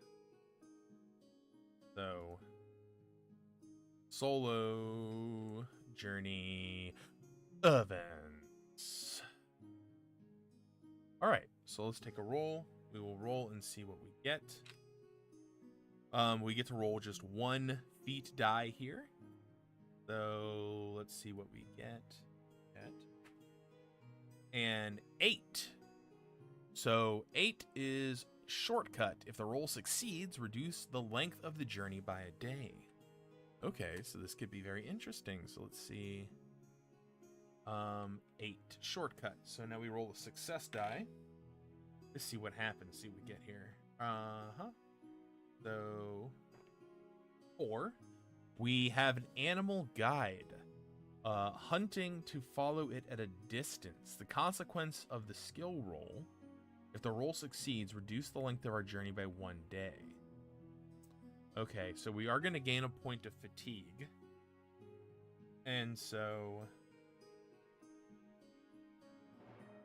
[SPEAKER 1] So solo journey events. All right, so let's take a roll. We will roll and see what we get. We get to roll just 1 feat die here. So let's see what we get. And 8. So 8 is shortcut. If the roll succeeds, reduce the length of the journey by a day. Okay, so this could be very interesting. So let's see. 8 shortcut. So now we roll a success die. Let's see what happens. See what we get here. So 4. We have an animal guide. Hunting to follow it at a distance. The consequence of the skill roll. If the roll succeeds, reduce the length of our journey by 1 day. Okay, so we are going to gain a point of fatigue. And so...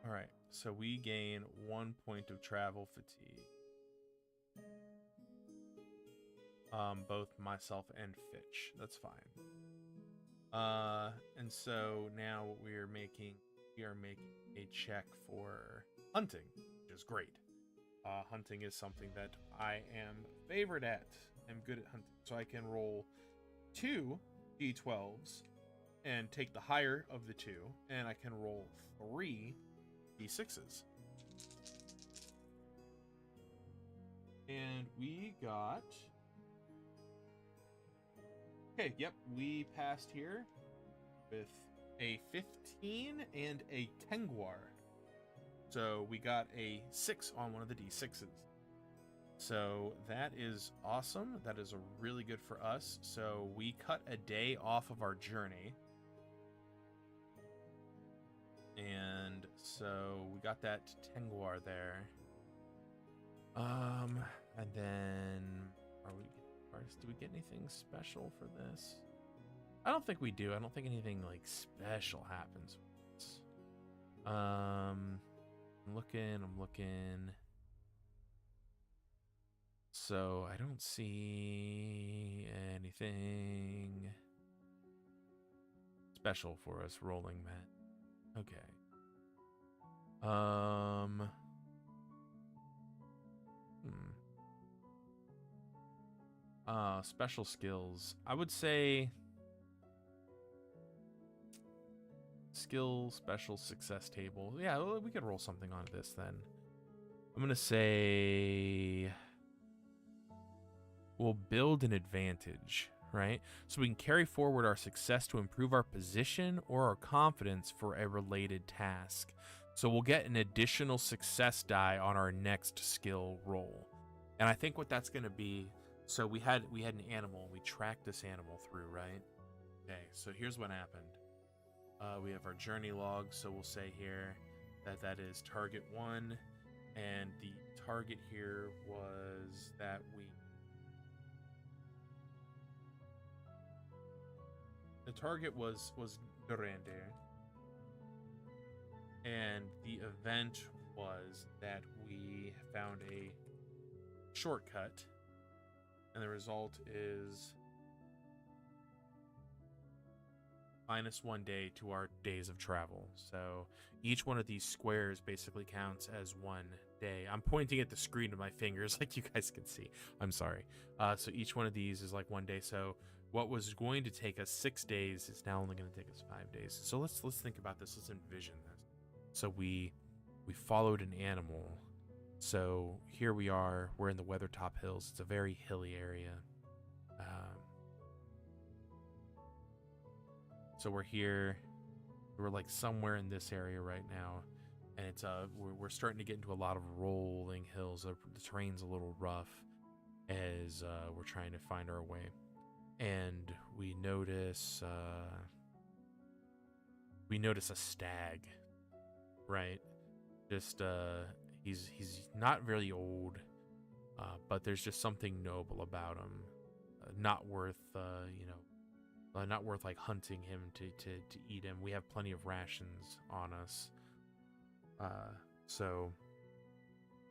[SPEAKER 1] Alright, so we gain 1 point of travel fatigue. Both myself and Fitch. That's fine. And so now we are making a check for hunting, which is great. Hunting is something that I am favored at. I'm good at hunting. So I can roll 2 d12s and take the higher of the 2, and I can roll 3 d6s. And we got... Okay, yep, we passed here with a 15 and a Tengwar. So we got a 6 on one of the d6s. So that is awesome. That is really good for us. So we cut a day off of our journey. And so we got that Tengwar there. And then do we get anything special for this? I don't think we do. I don't think anything like special happens. I'm looking. So I don't see anything special for us rolling that. Okay. Special skills. I would say skill special success table. Yeah, we could roll something onto this then. I'm gonna say we'll build an advantage, right? So we can carry forward our success to improve our position or our confidence for a related task. So we'll get an additional success die on our next skill roll. And I think what that's going to be, So we had an animal. We tracked this animal through, right? Okay, so here's what happened. We have our journey log, so we'll say here that that is target 1, and the target here was that the target was Durande, and the event was that we found a shortcut, and the result is -1 day to our days of travel. So each one of these squares basically counts as 1 day. I'm pointing at the screen with my fingers like you guys can see. I'm sorry. So each one of these is like 1 day. So what was going to take us 6 days is now only going to take us 5 days. So let's think about this. Let's envision this. So we followed an animal. So here we are. We're in the Weathertop Hills. It's a very hilly area. So we're here. We're like somewhere in this area right now, and it's we're starting to get into a lot of rolling hills. The terrain's a little rough as we're trying to find our way, and we notice a stag, right? Just he's not really old, but there's just something noble about him. Not worth not worth like hunting him to eat him. We have plenty of rations on us. So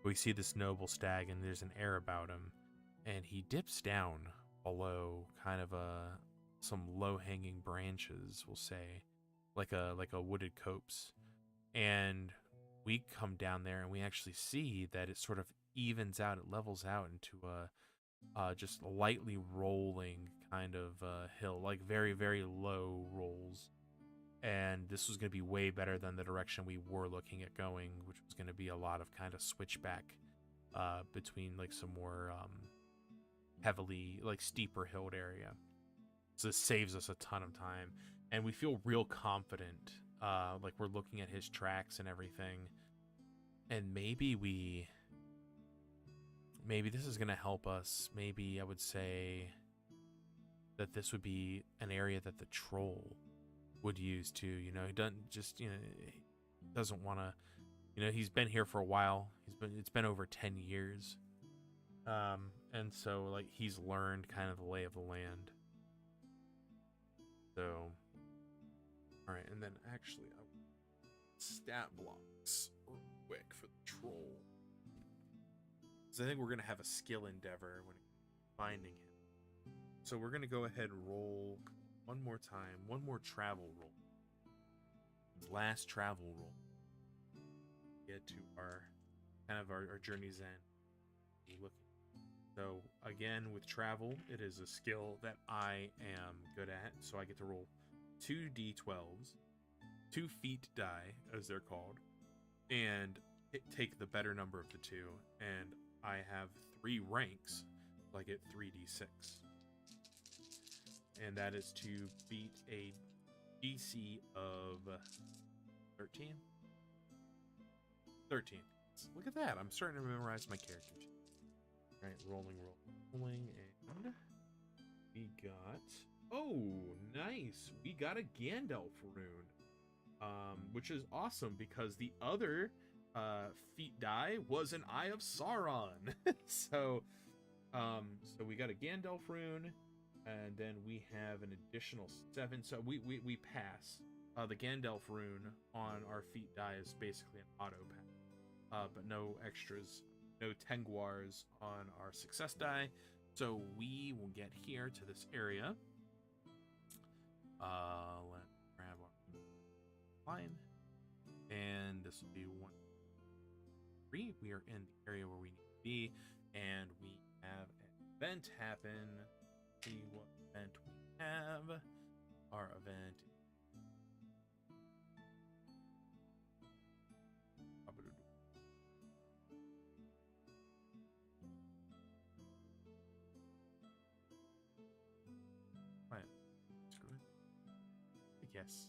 [SPEAKER 1] we see this noble stag, and there's an air about him, and he dips down below kind of some low-hanging branches, we'll say, like a wooded copse. And we come down there, and we actually see that it sort of evens out, it levels out into a just lightly rolling kind of hill, like very, very low rolls. And this was going to be way better than the direction we were looking at going, which was going to be a lot of kind of switchback between like some more heavily like steeper hilled area. So this saves us a ton of time, and we feel real confident, like we're looking at his tracks and everything, and maybe this is going to help us. Maybe I would say that this would be an area that the troll would use too. You know, he doesn't just, he doesn't want to, he's been here for a while. It's been over 10 years. And so like he's learned kind of the lay of the land. So, all right. And then actually stat blocks real quick for the troll. So I think we're going to have a skill endeavor when finding him. So we're going to go ahead and roll one more time, one more travel roll. Last travel roll. Get to our journey's end. So again, with travel, it is a skill that I am good at. So I get to roll 2 d12s, 2 feet die, as they're called, and take the better number of the two. And I have 3 ranks, so I get 3d6. And that is to beat a DC of 13. 13. Look at that. I'm starting to memorize my character sheet. All right, rolling, and we got... Oh, nice. We got a Gandalf rune, which is awesome because the other feat die was an Eye of Sauron. So we got a Gandalf rune. And then we have an additional 7. So we pass. The Gandalf rune on our feat die is basically an auto pass. But no extras, no Tengwars on our success die. So we will get here to this area. Let's grab our line. And this will be 1, 3. We are in the area where we need to be. And we have an event happen. See what event we have. Our event. Yes.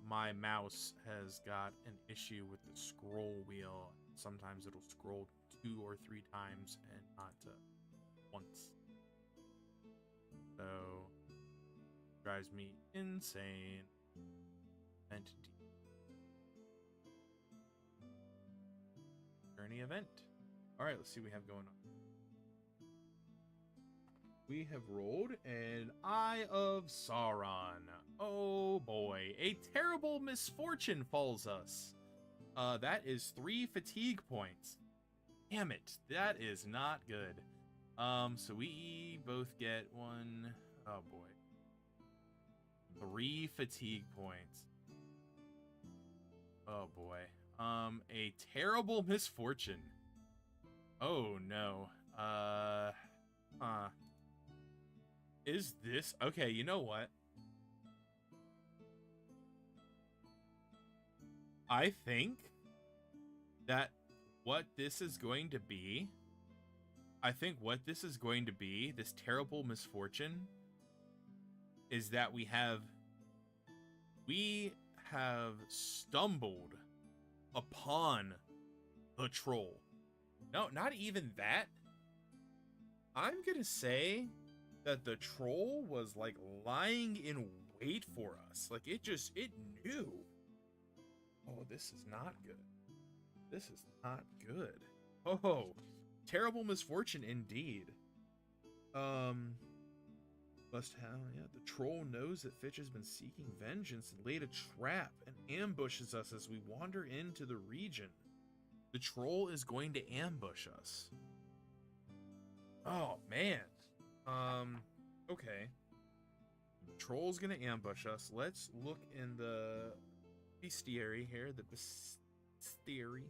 [SPEAKER 1] My mouse has got an issue with the scroll wheel. Sometimes it'll scroll 2 or 3 times and not once. So, drives me insane. Entity. Journey event. Alright, let's see what we have going on. We have rolled an Eye of Sauron. Oh boy, a terrible misfortune falls us. That is 3 fatigue points. Damn it, that is not good. So we both get 1. Oh boy, 3 fatigue points. Oh boy, a terrible misfortune. Oh no. Is this okay? You know what? I think that what this is going to be, this terrible misfortune, is that we have stumbled upon the troll. No, not even that. I'm gonna say that the troll was like lying in wait for us. Like it knew. Oh, this is not good. This is not good. Oh, terrible misfortune indeed. Must have, yeah, the troll knows that Fitch has been seeking vengeance and laid a trap and ambushes us as we wander into the region. The troll is going to ambush us. Oh, man. Okay. Troll's gonna ambush us. Let's look in the bestiary here, the bestiary,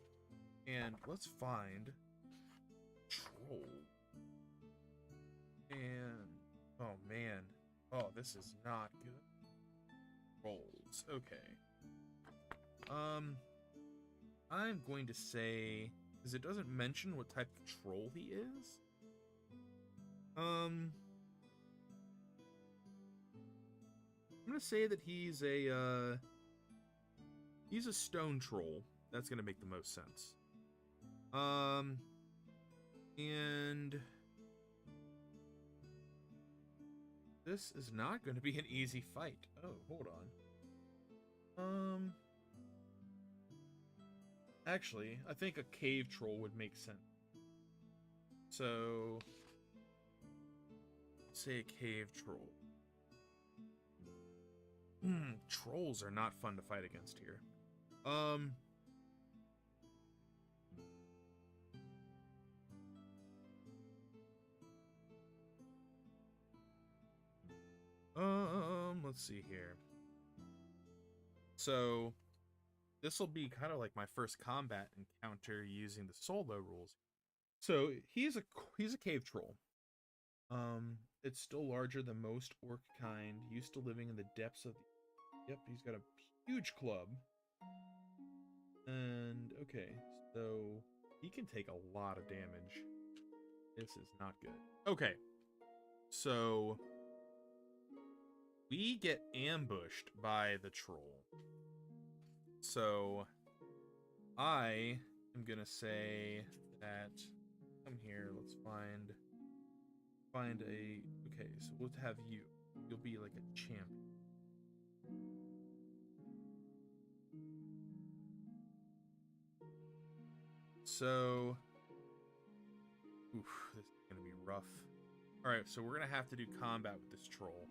[SPEAKER 1] and let's find troll. And oh man, oh, this is not good. Trolls. Okay. I'm going to say, because it doesn't mention what type of troll he is. I'm gonna say that he's a stone troll. That's gonna make the most sense. And this is not going to be an easy fight. Oh, hold on. Actually, I think a cave troll would make sense. So, say a cave troll. Trolls are not fun to fight against here. Let's see here. So, this will be kind of like my first combat encounter using the solo rules. So, he's a cave troll. It's still larger than most orc kind, used to living in the depths of the... Yep, he's got a huge club. And, okay, so he can take a lot of damage. This is not good. Okay, so we get ambushed by the troll. So I am gonna say that, come here, let's find a, okay, so we'll have you. You'll be like a champion. So, oof, this is gonna be rough. All right, so we're gonna have to do combat with this troll.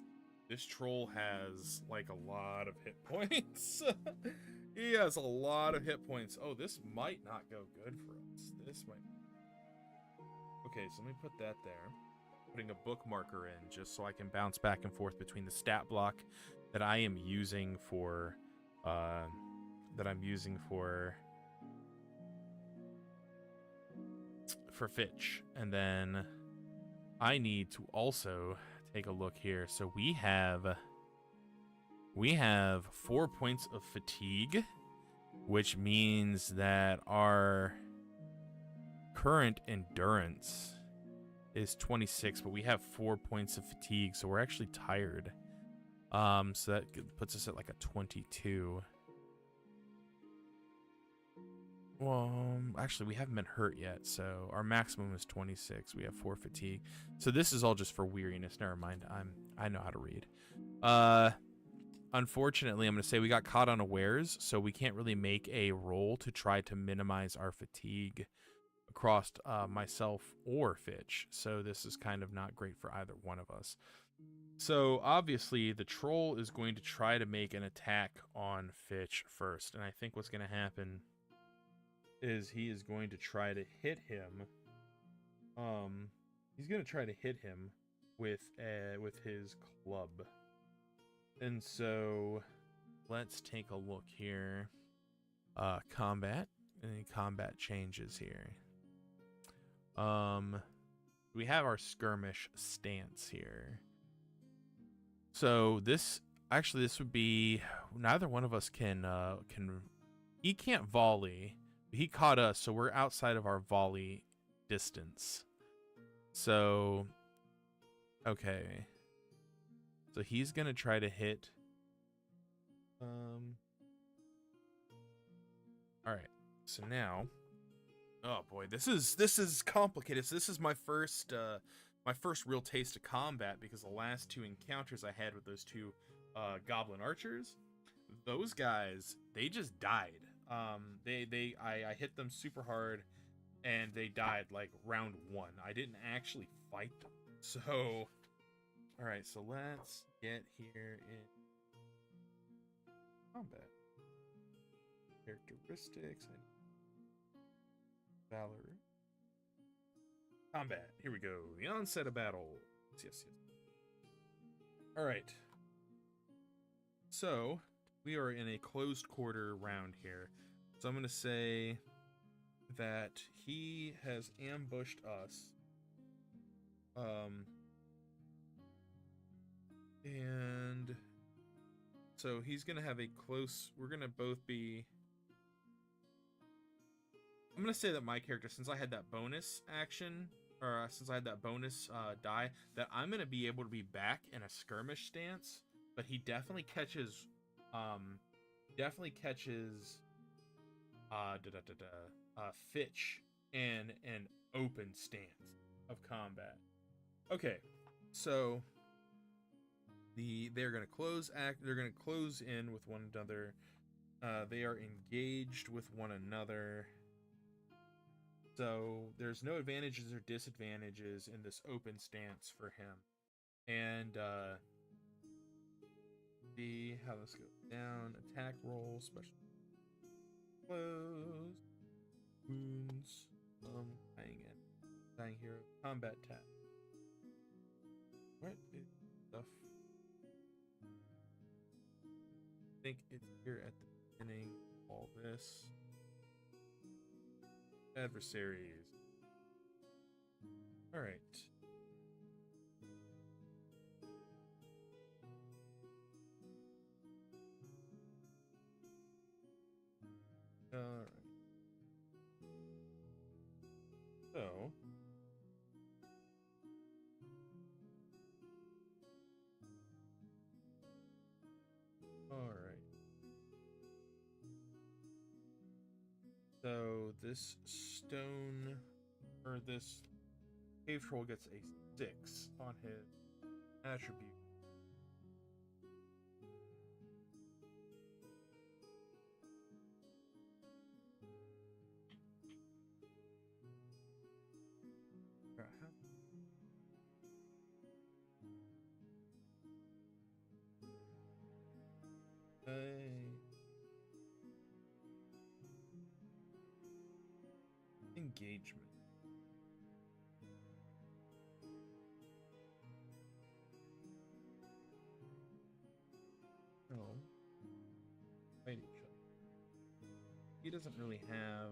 [SPEAKER 1] This troll has like a lot of hit points. He has a lot of hit points. Oh, this might not go good for us. This might. Okay, so let me put that there. Putting a bookmarker in just so I can bounce back and forth between the stat block that I am using for Fitch, and then I need to also take a look here. So we have 4 points of fatigue, which means that our current endurance is 26, but we have 4 points of fatigue, so we're actually tired. So that puts us at like a 22. Actually, we haven't been hurt yet, so our maximum is 26. We have 4 fatigue. So this is all just for weariness. Never mind. I know how to read. Unfortunately, I'm going to say we got caught unawares, so we can't really make a roll to try to minimize our fatigue across myself or Fitch. So this is kind of not great for either one of us. So obviously, the troll is going to try to make an attack on Fitch first, and I think what's going to happen is he is going to try to hit him. He's going to try to hit him with his club. And so let's take a look here. Combat. Any combat changes here. We have our skirmish stance here. So this would be, neither one of us can he can't volley. He caught us, so we're outside of our volley distance. So, okay. So he's going to try to hit. All right. So now, oh boy, this is complicated. So this is my first real taste of combat, because the last 2 encounters I had with those 2 goblin archers, those guys, they just died. I hit them super hard and they died like round 1. I didn't actually fight them. So, all right, so let's get here in combat. Characteristics. Valor. Combat. Here we go. The onset of battle. Yes. All right. So, we are in a closed quarter round here. So I'm going to say that he has ambushed us. And so he's going to have a close... We're going to both be... I'm going to say that my character, since I had that bonus action, or since I had that bonus die, that I'm going to be able to be back in a skirmish stance, but he definitely catches... Fitch in an open stance of combat. Okay, so they're gonna close in with one another. They are engaged with one another. So there's no advantages or disadvantages in this open stance for him. And see how this goes down. Attack roll, special close, wounds, dying hero, combat tab. What is stuff? I think it's here at the beginning. All this adversaries. All right. Alright. So alright. So this stone, or this cave troll, gets a 6 on his attribute. Engagement. Oh. Fight each other. He doesn't really have...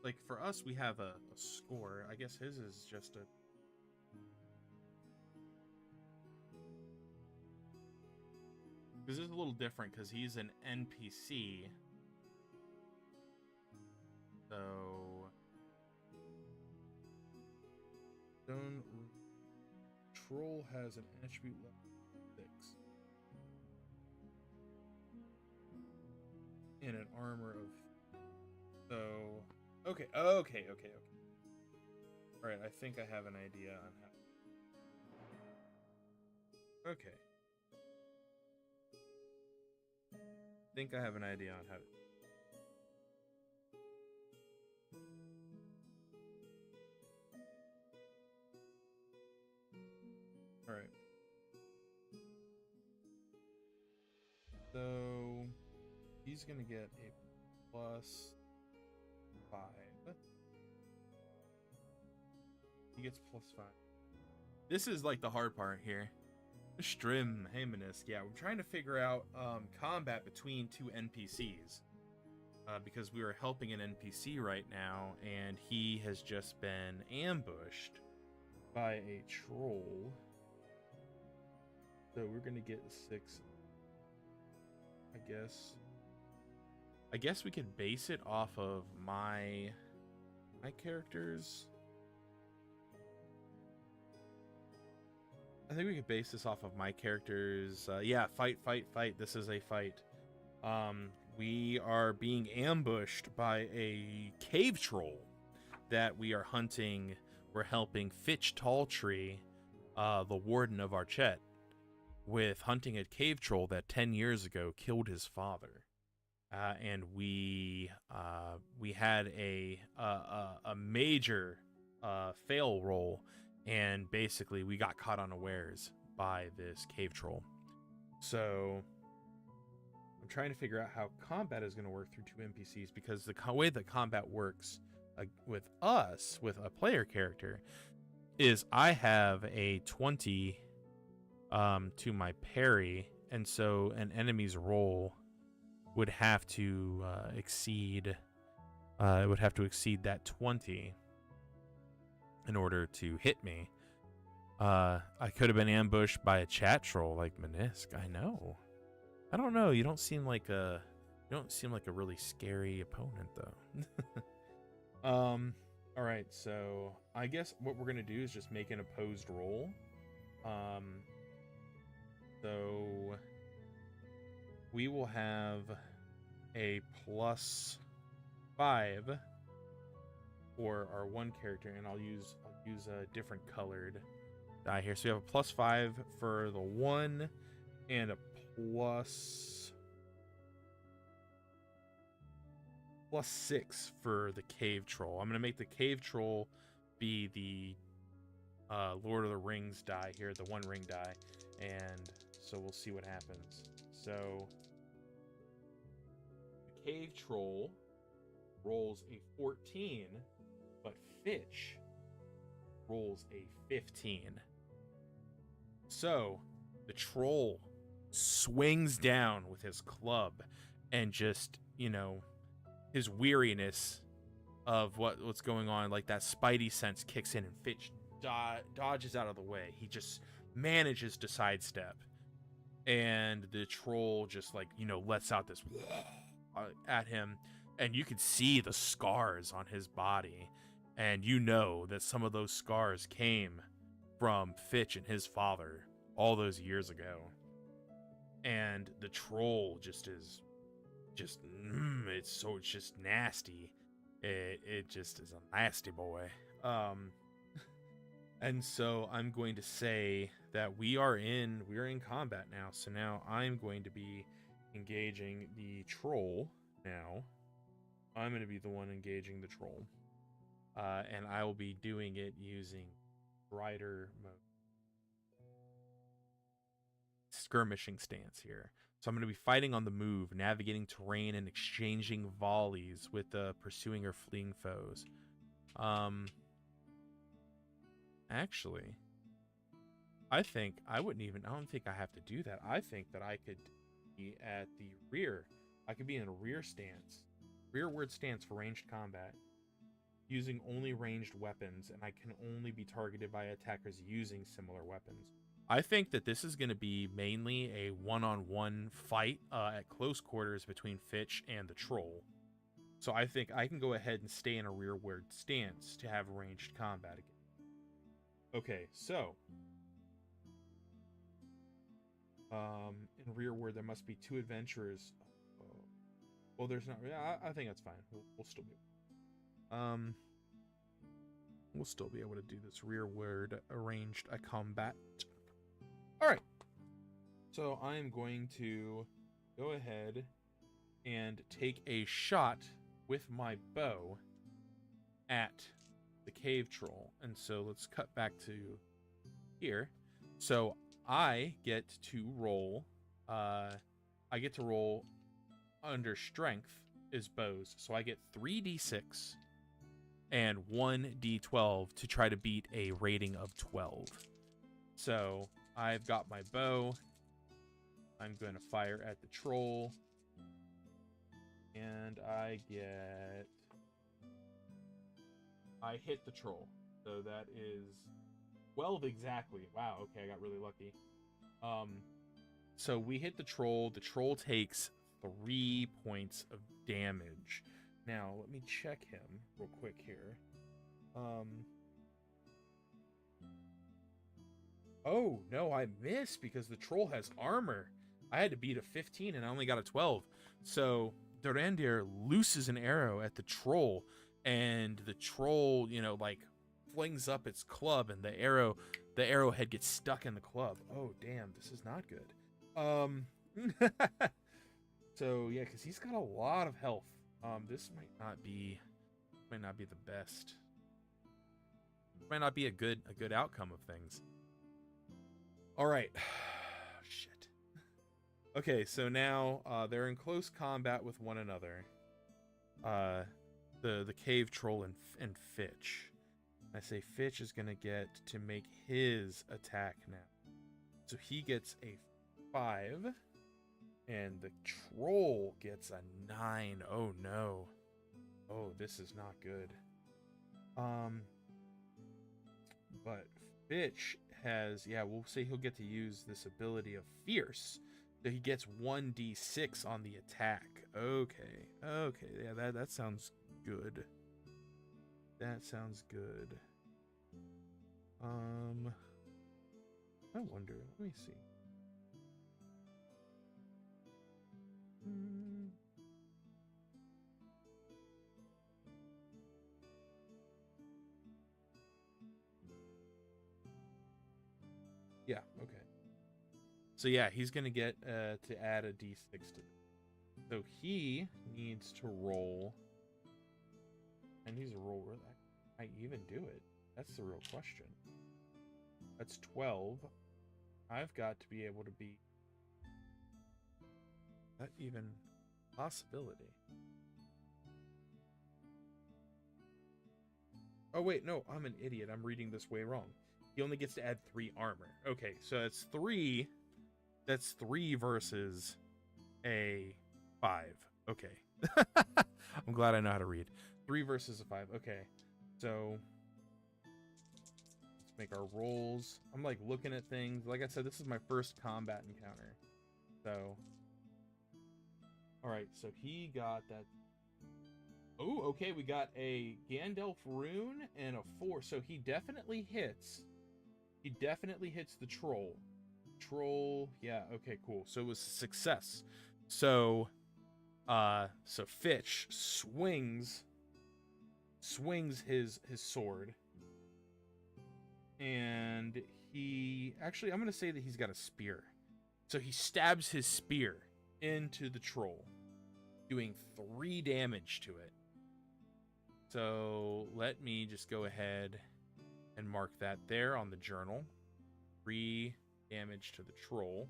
[SPEAKER 1] Like, for us, we have a score. I guess his is just a... This is a little different because he's an NPC. So... Stone Troll has an attribute level 6. And an armor of... Okay, okay. All right, I think I have an idea on how. Okay. I think I have an idea on how to. All right. So he's gonna get a +5. He gets +5. This is like the hard part here. Strim Haymanis. Yeah, we're trying to figure out combat between two NPCs. Because we are helping an NPC right now, and he has just been ambushed by a troll. So we're gonna get 6. I guess we could base it off of my characters. I think we could base this off of my characters. Yeah, fight. This is a fight. We are being ambushed by a cave troll that we are hunting. We're helping Fitch Talltree, the warden of Archet, with hunting a cave troll that 10 years ago killed his father. And we had a major fail roll, and basically we got caught unawares by this cave troll. So I'm trying to figure out how combat is going to work through two NPCs, because the way that combat works with us, with a player character, is I have a 20 to my parry, and so an enemy's roll would have to exceed that 20 in order to hit me. I could have been ambushed by a chat troll like Menisk. I know. I don't know. You don't seem like a really scary opponent, though. All right. So I guess what we're gonna do is just make an opposed roll. So we will have a +5 for our one character, and I'll use a different colored die here. So we have a +5 for the one, and a +6 for the cave troll. I'm gonna make the cave troll be the Lord of the Rings die here, the one ring die, and so we'll see what happens. So the cave troll rolls a 14, but Fitch rolls a 15. So the troll swings down with his club, and just, his weariness of what's going on, like that spidey sense kicks in, and Fitch dodges out of the way. He just manages to sidestep, and the troll just lets out this at him, and you can see the scars on his body, and that some of those scars came from Fitch and his father all those years ago. And the troll it's just nasty. It just is a nasty boy. And so I'm going to say that we are in combat now. So now I'm going to be engaging the troll now. I'm going to be the one engaging the troll. And I will be doing it using Rider mode. Skirmishing stance here. So I'm going to be fighting on the move, navigating terrain, and exchanging volleys with the pursuing or fleeing foes. Actually, I don't think I have to do that. I think that I could be at the rear. I could be in a rear stance, rearward stance for ranged combat, using only ranged weapons, and I can only be targeted by attackers using similar weapons. I think that this is going to be mainly a one-on-one fight at close quarters between Fitch and the troll. So I think I can go ahead and stay in a rearward stance to have ranged combat again. Okay, so in rearward there must be 2 adventurers. Well, there's not. Yeah, I think that's fine. We'll still be. We'll still be able to do this rearward arranged a combat. All right. So I'm going to go ahead and take a shot with my bow at the cave troll. And so let's cut back to here. So I get to roll under strength is bows. So I get 3d6 and 1d12 to try to beat a rating of 12. So I've got my bow. I'm going to fire at the troll. And I hit the troll. So that is 12 exactly. Wow, okay, I got really lucky. So we hit the troll. The troll takes 3 points of damage. Now, let me check him real quick here. Oh, no, I missed because the troll has armor. I had to beat a 15 and I only got a 12. So Dorandir looses an arrow at the troll, and the troll, like flings up its club, and the arrowhead gets stuck in the club. Oh, damn, this is not good. So yeah, because he's got a lot of health. This might not be the best. Might not be a good outcome of things. All right. Shit. Okay, so now they're in close combat with one another. The cave troll and Fitch. I say Fitch is gonna get to make his attack now. So he gets a 5. And the troll gets a 9. Oh no. Oh, this is not good. But Fitch has, we'll say he'll get to use this ability of Fierce. So he gets 1d6 on the attack. Okay. Yeah, that sounds good. That sounds good. I wonder. Let me see. Yeah, okay. So yeah, he's gonna get to add a d6 to it. So he needs to roll. And he's a roller. I even do it. That's the real question. That's 12. I've got to be able to beat that even possibility. Oh wait, no, I'm an idiot. I'm reading this way wrong. He only gets to add 3 armor. Okay, so that's 3. That's 3 versus a 5. Okay. I'm glad I know how to read. 3 versus a 5. Okay. So let's make our rolls. I'm like looking at things. Like I said, this is my first combat encounter. So alright, so he got that. Oh, okay, we got a Gandalf rune and a 4. So he definitely hits. He definitely hits the troll. Troll, yeah, okay, cool. So it was a success. So Fitch swings his sword. And he actually, I'm gonna say that he's got a spear. So he stabs his spear into the troll, doing 3 damage to it. So let me just go ahead and mark that there on the journal. 3 damage to the troll.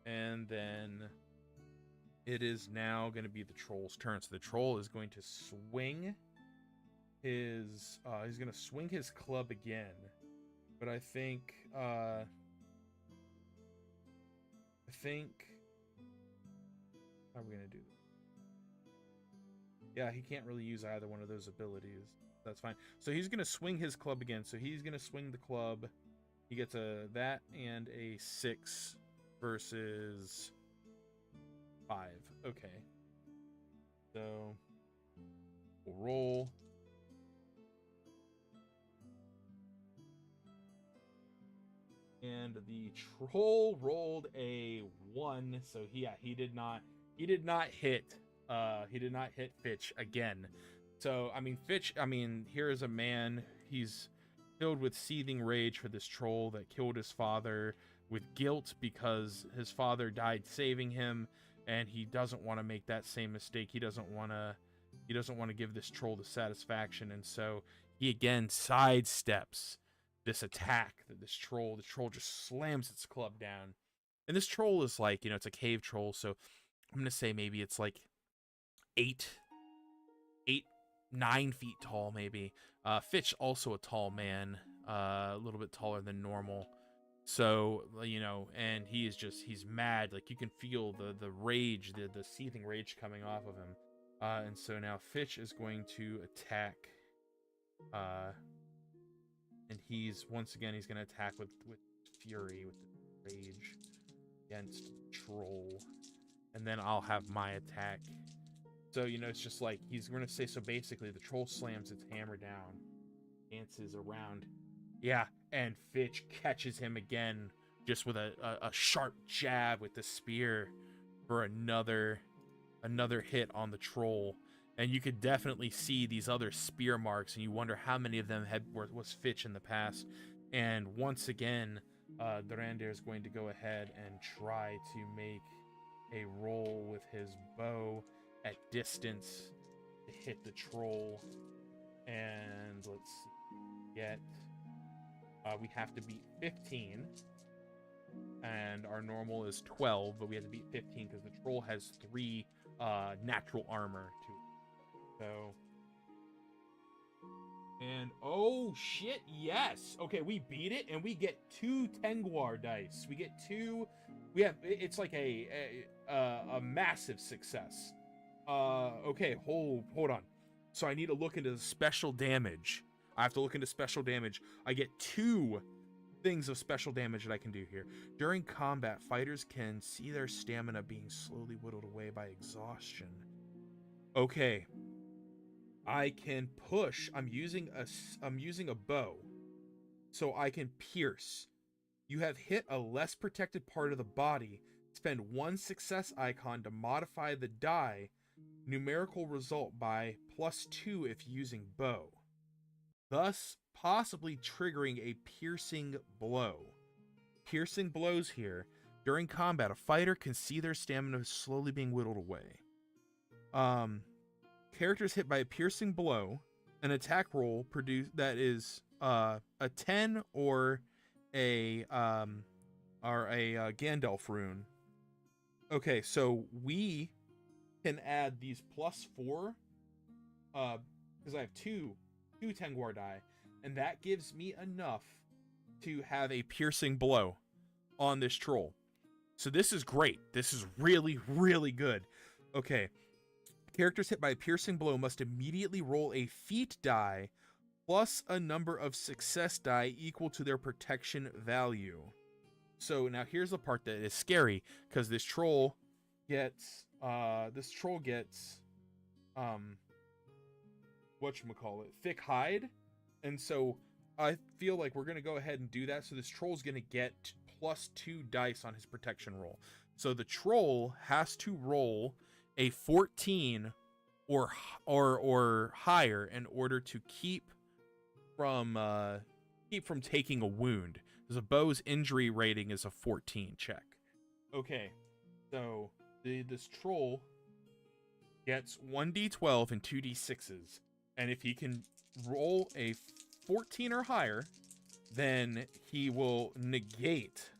[SPEAKER 1] And then it is now going to be the troll's turn. So the troll is going to swing his he's going to swing his club again. But I think how are we going to do this? Yeah, he can't really use either one of those abilities. That's fine. So he's going to swing his club again. So he's going to swing the club. He gets that and a 6 versus 5. Okay. So we'll roll. And the troll rolled a 1. So he did not hit He did not hit Fitch again. So, I mean, Fitch, here is a man. He's filled with seething rage for this troll that killed his father, with guilt because his father died saving him, and he doesn't want to make that same mistake. He doesn't want to give this troll the satisfaction, and so he again sidesteps this attack that the troll just slams its club down. And this troll is like, it's a cave troll, so I'm gonna say maybe it's like 9 feet tall, maybe. Fitch, also a tall man, a little bit taller than normal. So, and he's mad. Like, you can feel the rage, the seething rage coming off of him. And so now Fitch is going to attack, and he's going to attack with fury, with rage against Troll. And then I'll have my attack. So, it's just like, he's going to say, so basically the Troll slams its hammer down, dances around. Yeah, and Fitch catches him again, just with a sharp jab with the spear for another hit on the Troll. And you could definitely see these other spear marks, and you wonder how many of them was Fitch in the past. And once again, Dorandir is going to go ahead and try to make a roll with his bow at distance to hit the Troll. And let's see, we have to beat 15, and our normal is 12, but we have to beat 15 because the Troll has 3 natural armor to it. So, and oh shit, yes. Okay, we beat it, and we get 2 Tengwar dice. It's like a massive success. Okay, hold on. So I need to look into the special damage. I have to look into special damage. I get 2 things of special damage that I can do here. During combat, fighters can see their stamina being slowly whittled away by exhaustion. Okay. I can push. I'm using a bow, so I can pierce. You have hit a less protected part of the body. Spend 1 success icon to modify the die numerical result by +2 if using bow, thus possibly triggering a piercing blow. Piercing blows here. During combat, a fighter can see their stamina slowly being whittled away. Characters hit by a piercing blow, an attack roll that is a 10 or a Gandalf rune. Okay, so we can add these +4 because I have two Tengwar die, and that gives me enough to have a piercing blow on this Troll. So this is great. This is really, really good. Okay. Characters hit by a piercing blow must immediately roll a feat die plus a number of success die equal to their protection value. So now here's the part that is scary, because this troll gets thick hide, and so I feel like we're gonna go ahead and do that. So this troll's gonna get +2 dice on his protection roll. So the troll has to roll a 14 or higher in order to keep from taking a wound. Because a bow's injury rating is a 14 check. Okay, so this troll gets 1d12 and 2d6s, and if he can roll a 14 or higher, then he will negate.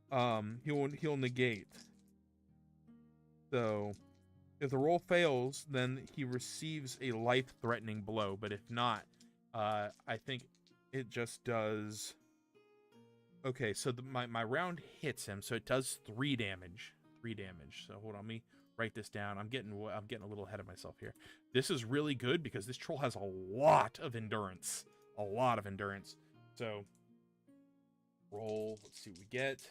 [SPEAKER 1] He'll negate. So, if the roll fails, then he receives a life-threatening blow. But if not, I think it just does. Okay, so my round hits him, so it does 3 damage. 3 damage. So hold on, let me write this down. I'm getting a little ahead of myself here. This is really good because this troll has a lot of endurance. A lot of endurance. So roll. Let's see what we get.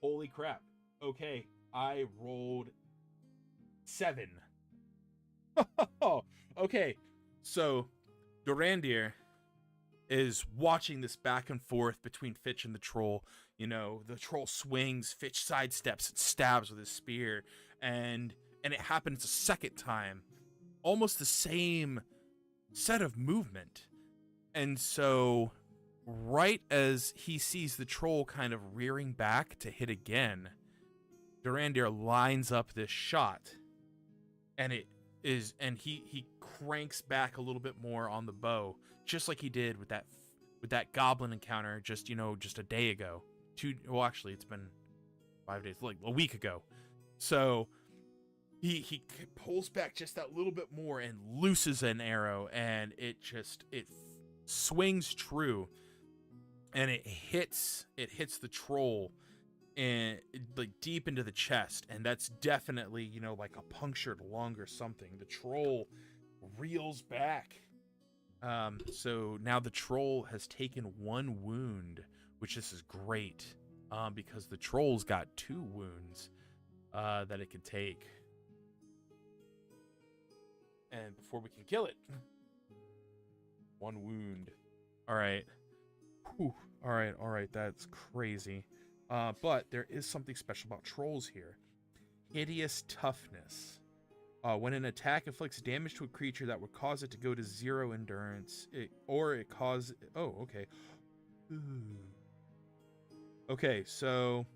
[SPEAKER 1] Holy crap. Okay, I rolled 7. Okay, so Dorandir is watching this back and forth between Fitch and the troll. You know, the troll swings, Fitch sidesteps, and stabs with his spear, and it happens a second time, almost the same set of movement. And so, right as he sees the troll kind of rearing back to hit again, Durandir lines up this shot, and he cranks back a little bit more on the bow, just like he did with that goblin encounter just a day ago. Actually, it's been 5 days, like a week ago. So he pulls back just that little bit more and looses an arrow, and it swings true, and it hits the troll and like deep into the chest, and that's definitely like a punctured lung or something. The troll reels back. So now the troll has taken 1 wound, which this is great, because the troll's got 2 wounds that it could take, and before we can kill it. 1 wound. All right. Whew. All right. That's crazy. But there is something special about trolls here. Hideous toughness. When an attack inflicts damage to a creature that would cause it to go to 0 endurance, oh, okay. Ooh. Okay, so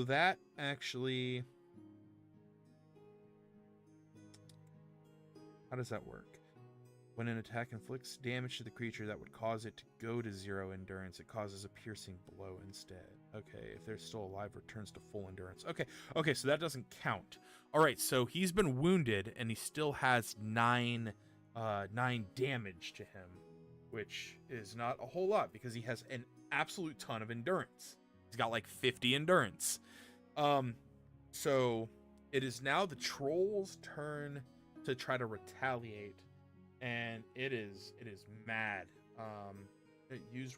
[SPEAKER 1] that actually, how does that work? When an attack inflicts damage to the creature that would cause it to go to 0 endurance, it causes a piercing blow instead. Okay, if they're still alive, returns to full endurance. Okay, so that doesn't count. All right, so he's been wounded, and he still has 9 damage to him, which is not a whole lot because he has an absolute ton of endurance. He's got like 50 endurance. So it is now the troll's turn to try to retaliate. And it is mad. It used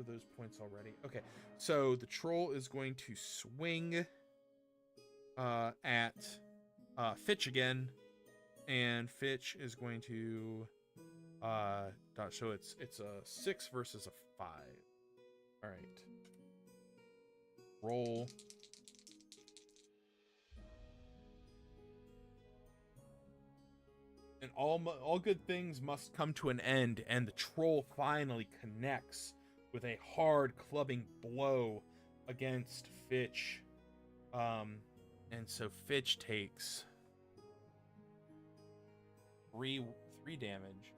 [SPEAKER 1] those points already. Okay, so the troll is going to swing at Fitch again, and Fitch is going to so it's a 6 versus a 5. All right, roll. And all good things must come to an end, and the troll finally connects with a hard clubbing blow against Fitch. And so Fitch takes 3 damage.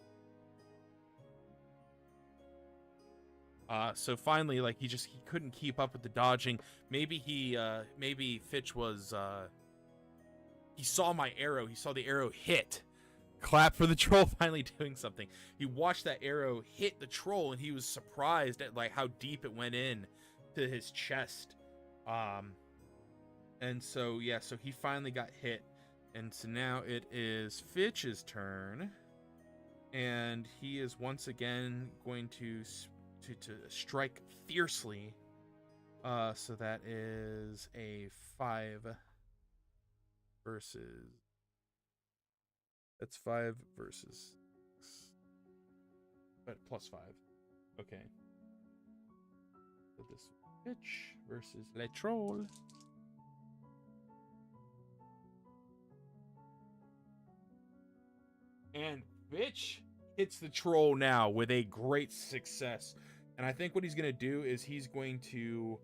[SPEAKER 1] So finally, like he couldn't keep up with the dodging. Maybe Fitch was he saw my arrow. He saw the arrow hit. Clap for the troll finally doing something. He watched that arrow hit the troll, and he was surprised at like how deep it went in to his chest. And so so he finally got hit, and so now it is Fitch's turn, and he is once again going to strike fiercely. So that is a 5 versus. That's 5 versus 6. But plus 5. Okay. So this Fitch versus Le Troll. And Fitch hits the troll now with a great success. And I think what he's going to do is he's going to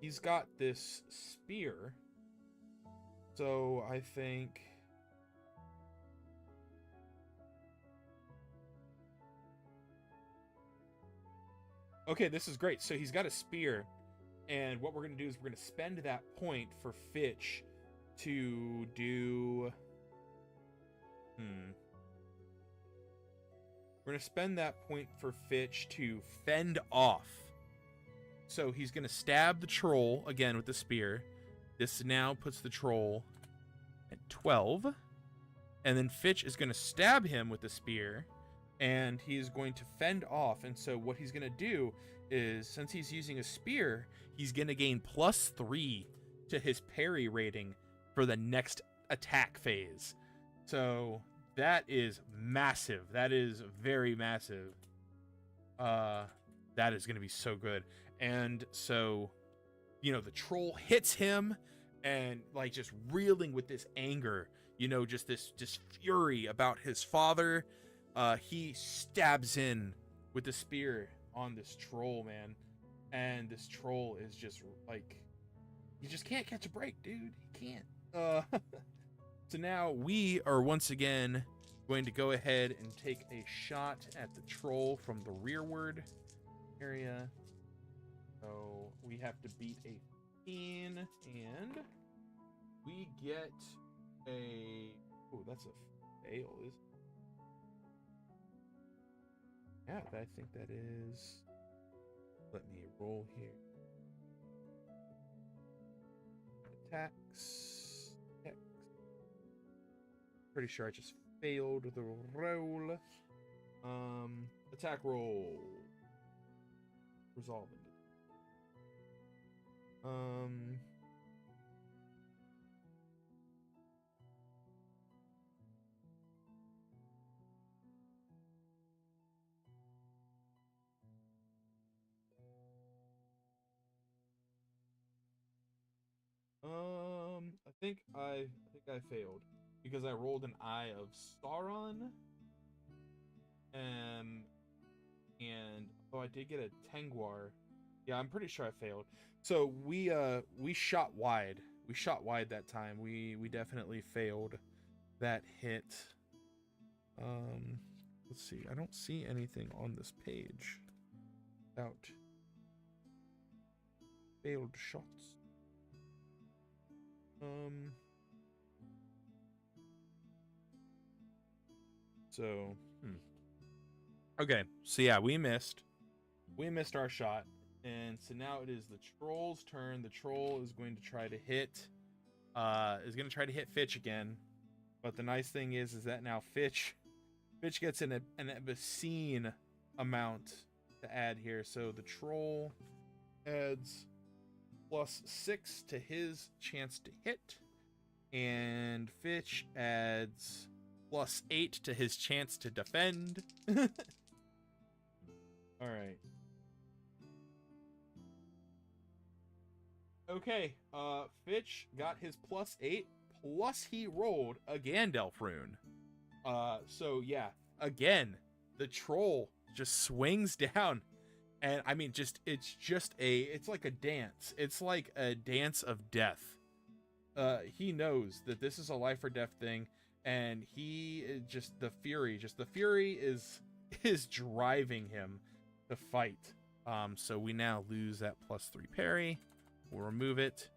[SPEAKER 1] he's got this spear. So I think okay, this is great. So he's got a spear, and what we're going to do is we're going to spend that point for Fitch to do... We're going to spend that point for Fitch to fend off. So he's going to stab the troll again with the spear. This now puts the troll at 12. And then Fitch is going to stab him with the spear, and he's going to fend off. And so what he's going to do is, since he's using a spear, he's going to gain +3 to his parry rating for the next attack phase. So that is massive. That is very massive. that is going to be so good. And so, you know, the troll hits him and like just reeling with this anger, you know, just this fury about his father. He stabs in with the spear on this troll, man. And this troll is just like, you just can't catch a break, dude. He can't. So now we are once again going to go ahead and take a shot at the troll from the rearward area. So we have to beat a 15, and we get a... Oh, that's a fail, is it? Yeah, I think that is... Let me roll here. Attacks. Pretty sure I just failed the roll. Attack roll. Resolve. I think I failed because I rolled an Eye of Sauron. And oh, I did get a Tengwar. Yeah, I'm pretty sure I failed. So we shot wide. We shot wide that time. We definitely failed that hit. Let's see. I don't see anything on this page about failed shots. So, okay, so yeah, we missed our shot, and so now it is the troll's turn. The troll is going to try to hit Fitch again, but the nice thing is that now Fitch gets an obscene amount to add here. So the troll adds +6 to his chance to hit, and Fitch adds +8 to his chance to defend. All right. Okay, Fitch got his +8, plus he rolled a Gandalf rune. So yeah, again, the troll just swings down, and I mean, it's like a dance. It's like a dance of death. He knows that this is a life or death thing, and the fury is driving him to fight. So we now lose that +3 parry. We'll remove it.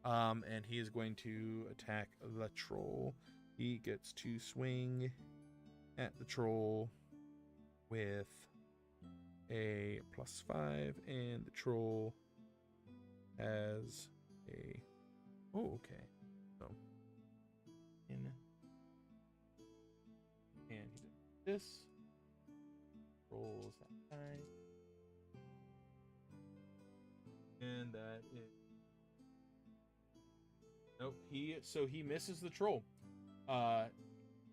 [SPEAKER 1] And he is going to attack the troll. He gets to swing at the troll with a +5, and the troll has a... Oh, okay. So, and he does this. Rolls that die. And that is... Nope, he misses the troll. The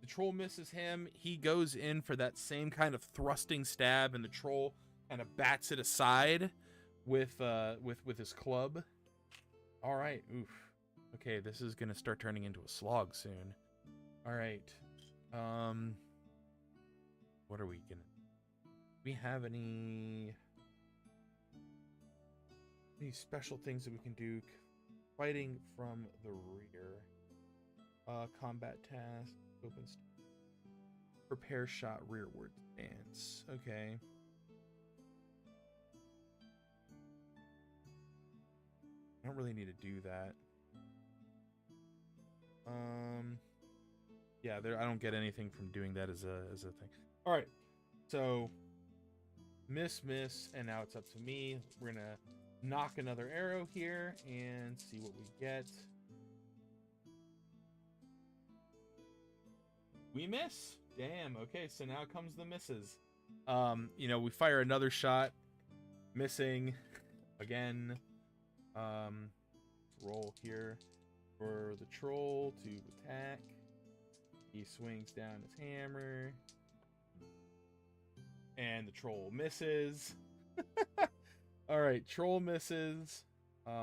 [SPEAKER 1] troll misses him. He goes in for that same kind of thrusting stab, and the troll kind of bats it aside with his club. All right, oof. Okay, this is gonna start turning into a slog soon. All right, what are we gonna? Do we have any special things that we can do? Fighting from the rear. Combat task. Opens. Prepare shot rearward stance. Okay. I don't really need to do that. Yeah, I don't get anything from doing that as a thing. All right. So miss, and now it's up to me. We're gonna knock another arrow here and see what we get. We miss. Damn. Okay, so now comes the misses. You know, we fire another shot, missing again. Roll here for the troll to attack. He swings down his hammer. And the troll misses. All right, troll misses. We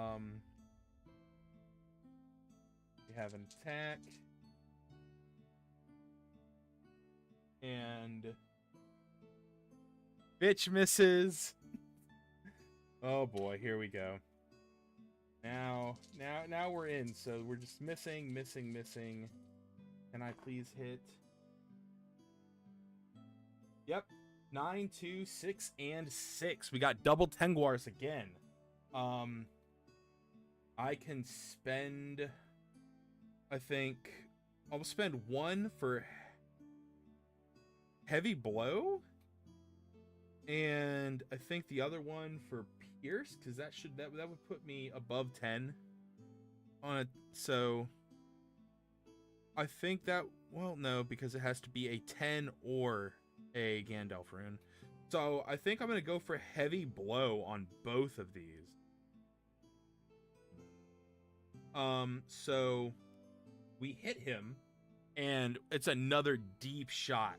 [SPEAKER 1] have an attack. And bitch misses. Oh boy, here we go. Now we're in. So we're just missing. Can I please hit? Yep. 9, 2, 6, and 6. We got double Tengwars again. I can spend, I think I'll spend 1 for heavy blow, and I think the other one for pierce, because that would put me above 10 on it. So I think that, well, no, because it has to be a 10 or a Gandalf rune. So I think I'm gonna go for heavy blow on both of these. So we hit him, and it's another deep shot.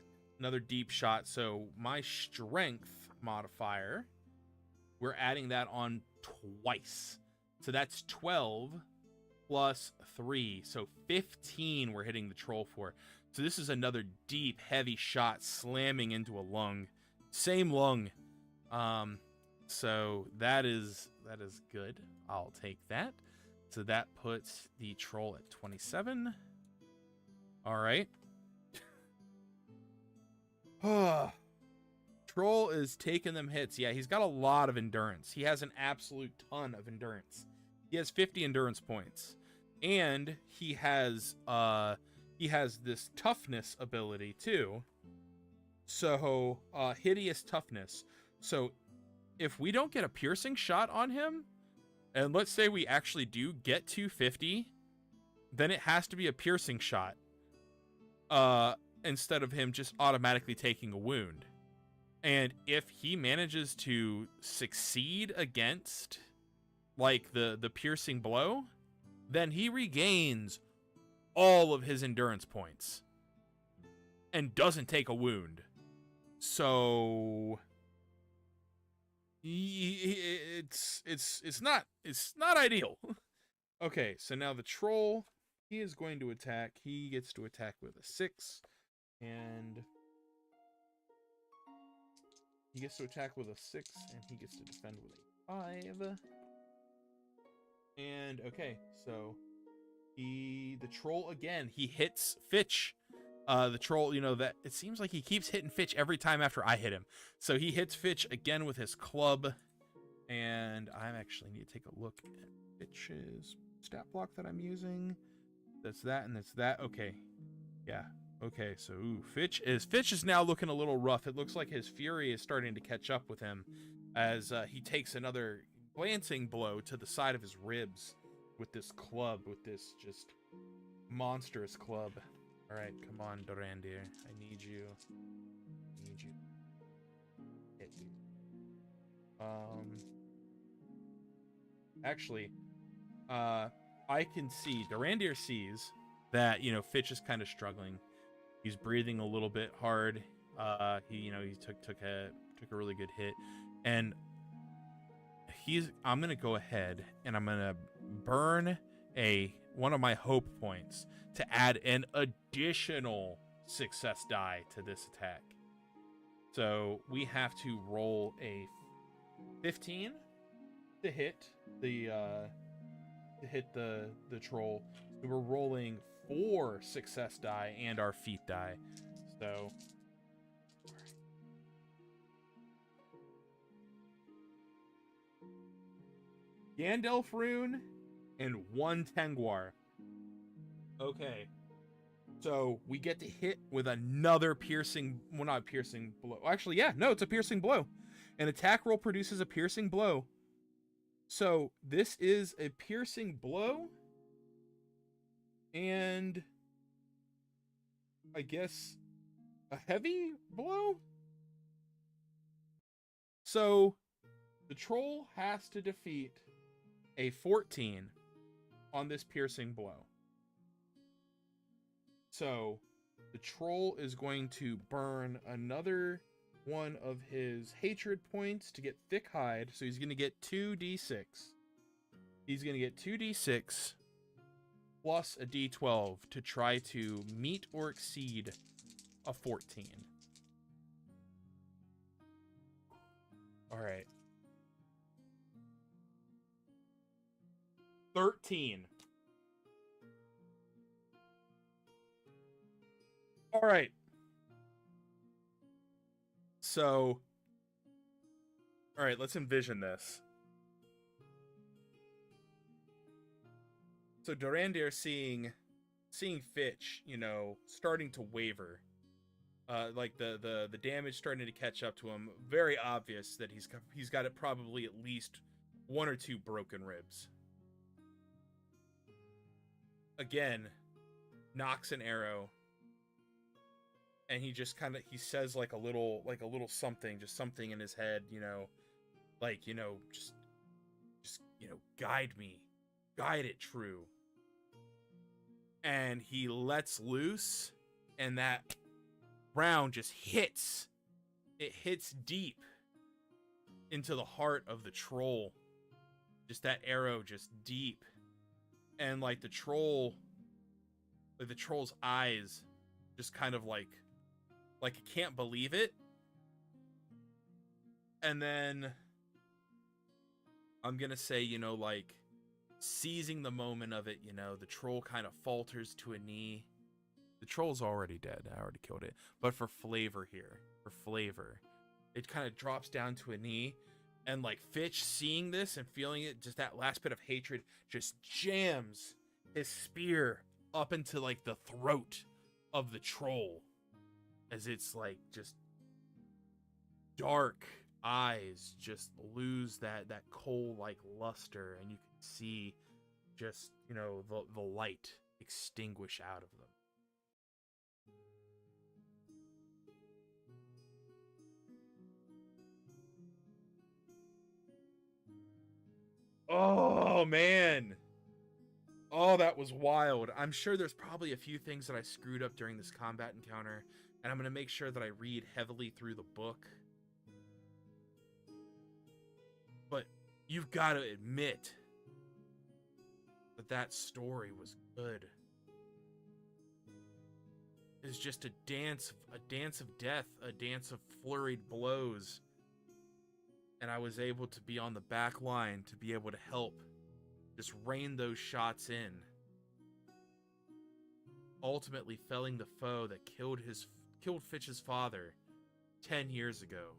[SPEAKER 1] So my strength modifier, we're adding that on twice. So that's 12 plus 3. So 15 we're hitting the troll for. So this is another deep, heavy shot slamming into a lung. Same lung. So that is good. I'll take that. So that puts the troll at 27. All right. Troll is taking them hits. Yeah, he's got a lot of endurance. He has an absolute ton of endurance. He has 50 endurance points. And he has this toughness ability too. So, hideous toughness. So, if we don't get a piercing shot on him, and let's say we actually do get to 50, then it has to be a piercing shot. Instead of him just automatically taking a wound. And if he manages to succeed against, like, the piercing blow, then he regains all of his endurance points and doesn't take a wound. So it's not ideal. Okay, so now the troll, he is going to attack. He gets to attack with a 6, and he gets to attack with a 6, and he gets to defend with a 5. And okay, so the troll again, he hits Fitch. The troll, that it seems like he keeps hitting Fitch every time after I hit him. So he hits Fitch again with his club, and I actually need to take a look at Fitch's stat block that I'm using. That's that, and that's that. Okay, yeah. Okay, so Fitch is now looking a little rough. It looks like his fury is starting to catch up with him as he takes another glancing blow to the side of his ribs with this club, with this just monstrous club. All right, come on, Dorandir. I need you. Hit me. Actually, I can see, Dorandir sees that, Fitch is kind of struggling. He's breathing a little bit hard. He took a really good hit, and I'm gonna go ahead and I'm gonna burn one of my hope points to add an additional success die to this attack. So we have to roll a 15 to hit the troll. So we're rolling 4 success die and our feat die. So Gandalf rune and 1 Tengwar. Okay. So we get to hit with another piercing, well, not piercing blow. Actually, yeah, no, it's a piercing blow. An attack roll produces a piercing blow. So this is a piercing blow. And I guess a heavy blow? So the troll has to defeat a 14 on this piercing blow. So the troll is going to burn another one of his hatred points to get thick hide. So he's going to get 2d6. He's going to get 2d6 plus a d12 to try to meet or exceed a 14. All right. 13. All right. So, all right, let's envision this. So Dorandir seeing Fitch, you know, starting to waver. Like the damage starting to catch up to him. Very obvious that he's got it probably at least 1 or 2 broken ribs. Again, knocks an arrow, and he just he says like a little something, just something in his head, you know, like, you know, just you know, guide me, guide it true. And he lets loose, and that round just hits. It hits deep into the heart of the troll. Just that arrow, just deep. And like the troll's eyes just kind of like it can't believe it. And then I'm gonna say, you know, like, seizing the moment of it, you know, the troll kind of falters to a knee. The troll's already dead. I already killed it. But for flavor here, it kind of drops down to a knee. And like Fitch seeing this and feeling it, just that last bit of hatred, just jams his spear up into like the throat of the troll, as it's like just dark eyes just lose that coal like luster, and you can see just, you know, the light extinguish out of them. Oh man, oh, that was wild. I'm sure there's probably a few things that I screwed up during this combat encounter, and I'm gonna make sure that I read heavily through the book. But you've got to admit that story was good. It's just a dance of death, a dance of flurried blows. And I was able to be on the back line to be able to help just rain those shots in. Ultimately felling the foe that killed Fitch's father 10 years ago.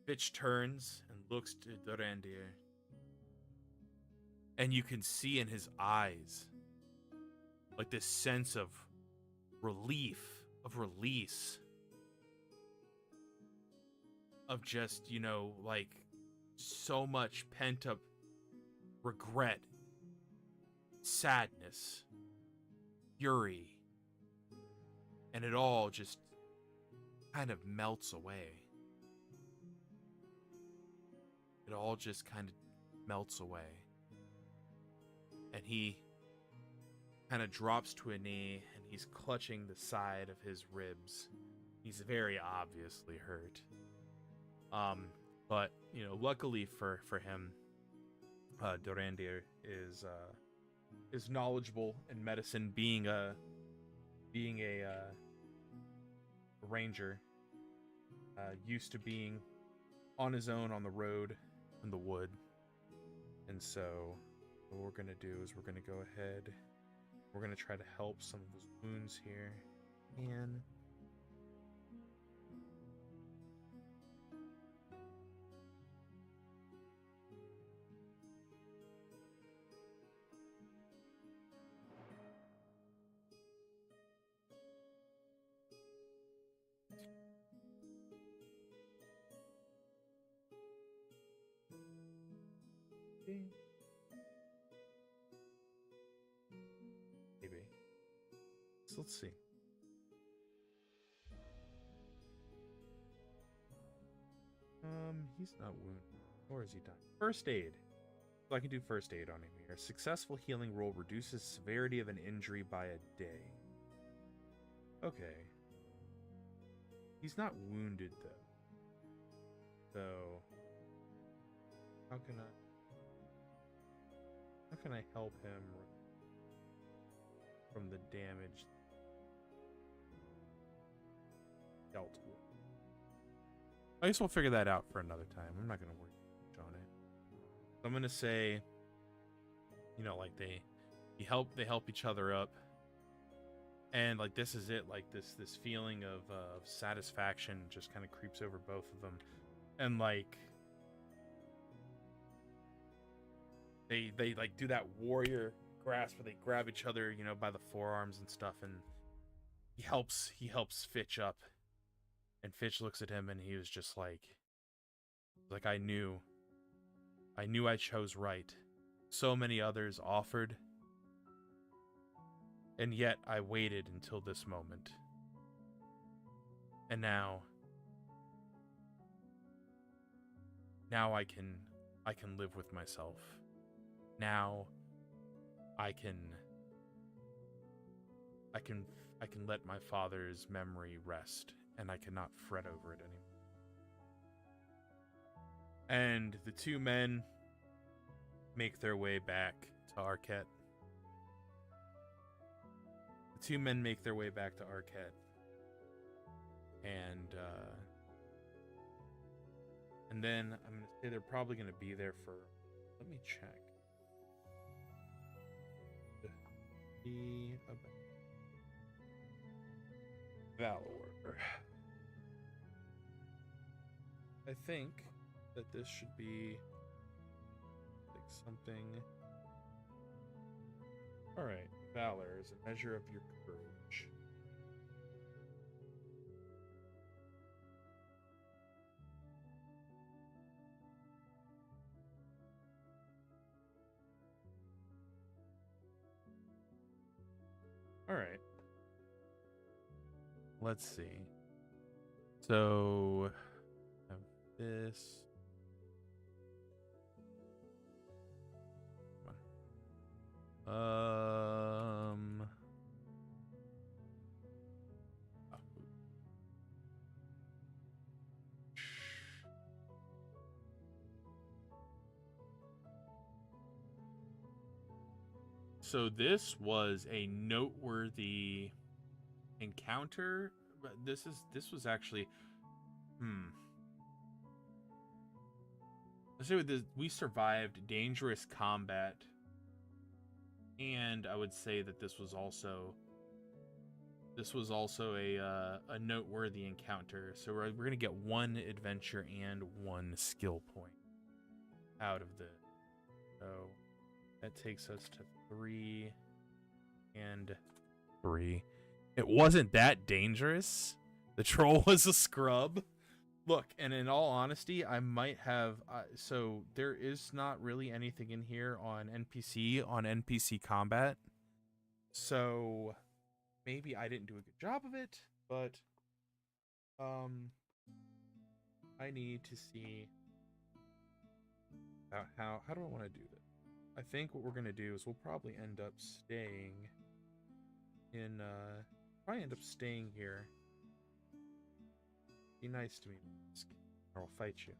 [SPEAKER 1] Fitch turns and looks to Dorandir. And you can see in his eyes like this sense of relief, of release, of just, you know, like so much pent up regret, sadness, fury, and it all just kind of melts away. It all just kind of melts away. And he kind of drops to a knee, and he's clutching the side of his ribs. He's very obviously hurt. But, you know, luckily for him, Dorandir is knowledgeable in medicine, being a ranger, used to being on his own on the road in the wood. And so what we're gonna do is we're gonna go ahead, we're gonna try to help some of his wounds here. And maybe. So let's see. He's not wounded. Or is he done? First aid. So I can do first aid on him here. Successful healing roll reduces severity of an injury by a day. Okay. He's not wounded though. So how can I help him from the damage dealt with? I guess we'll figure that out for another time. I'm not gonna worry on it. So I'm gonna say, you know, like they help each other up, and like this is it. Like this feeling of satisfaction just kind of creeps over both of them, and like they like do that warrior grasp where they grab each other, you know, by the forearms and stuff, and he helps Fitch up, and Fitch looks at him and he was just like I knew I chose right. So many others offered, and yet I waited until this moment. And now I can live with myself. Now I can let my father's memory rest, and I cannot fret over it anymore. And the two men make their way back to Arquette. The two men make their way back to Arquette. And then I'm going to say they're probably going to be there for... Let me check. Valor. I think that this should be like something. Alright, Valor is a measure of your courage. Alright. Let's see. So have this. Come on. So this was a noteworthy encounter, but this was actually let's say with this, we survived dangerous combat, and I would say that this was also a noteworthy encounter. So we're gonna get 1 adventure and 1 skill point out of this. So that takes us to 3 and 3. It wasn't that dangerous. The troll was a scrub. Look, and in all honesty, I might have... so there is not really anything in here on NPC combat. So maybe I didn't do a good job of it, but I need to see how do I want to do this. I think what we're going to do is we'll probably end up staying in, here. Be nice to me, or I'll fight you.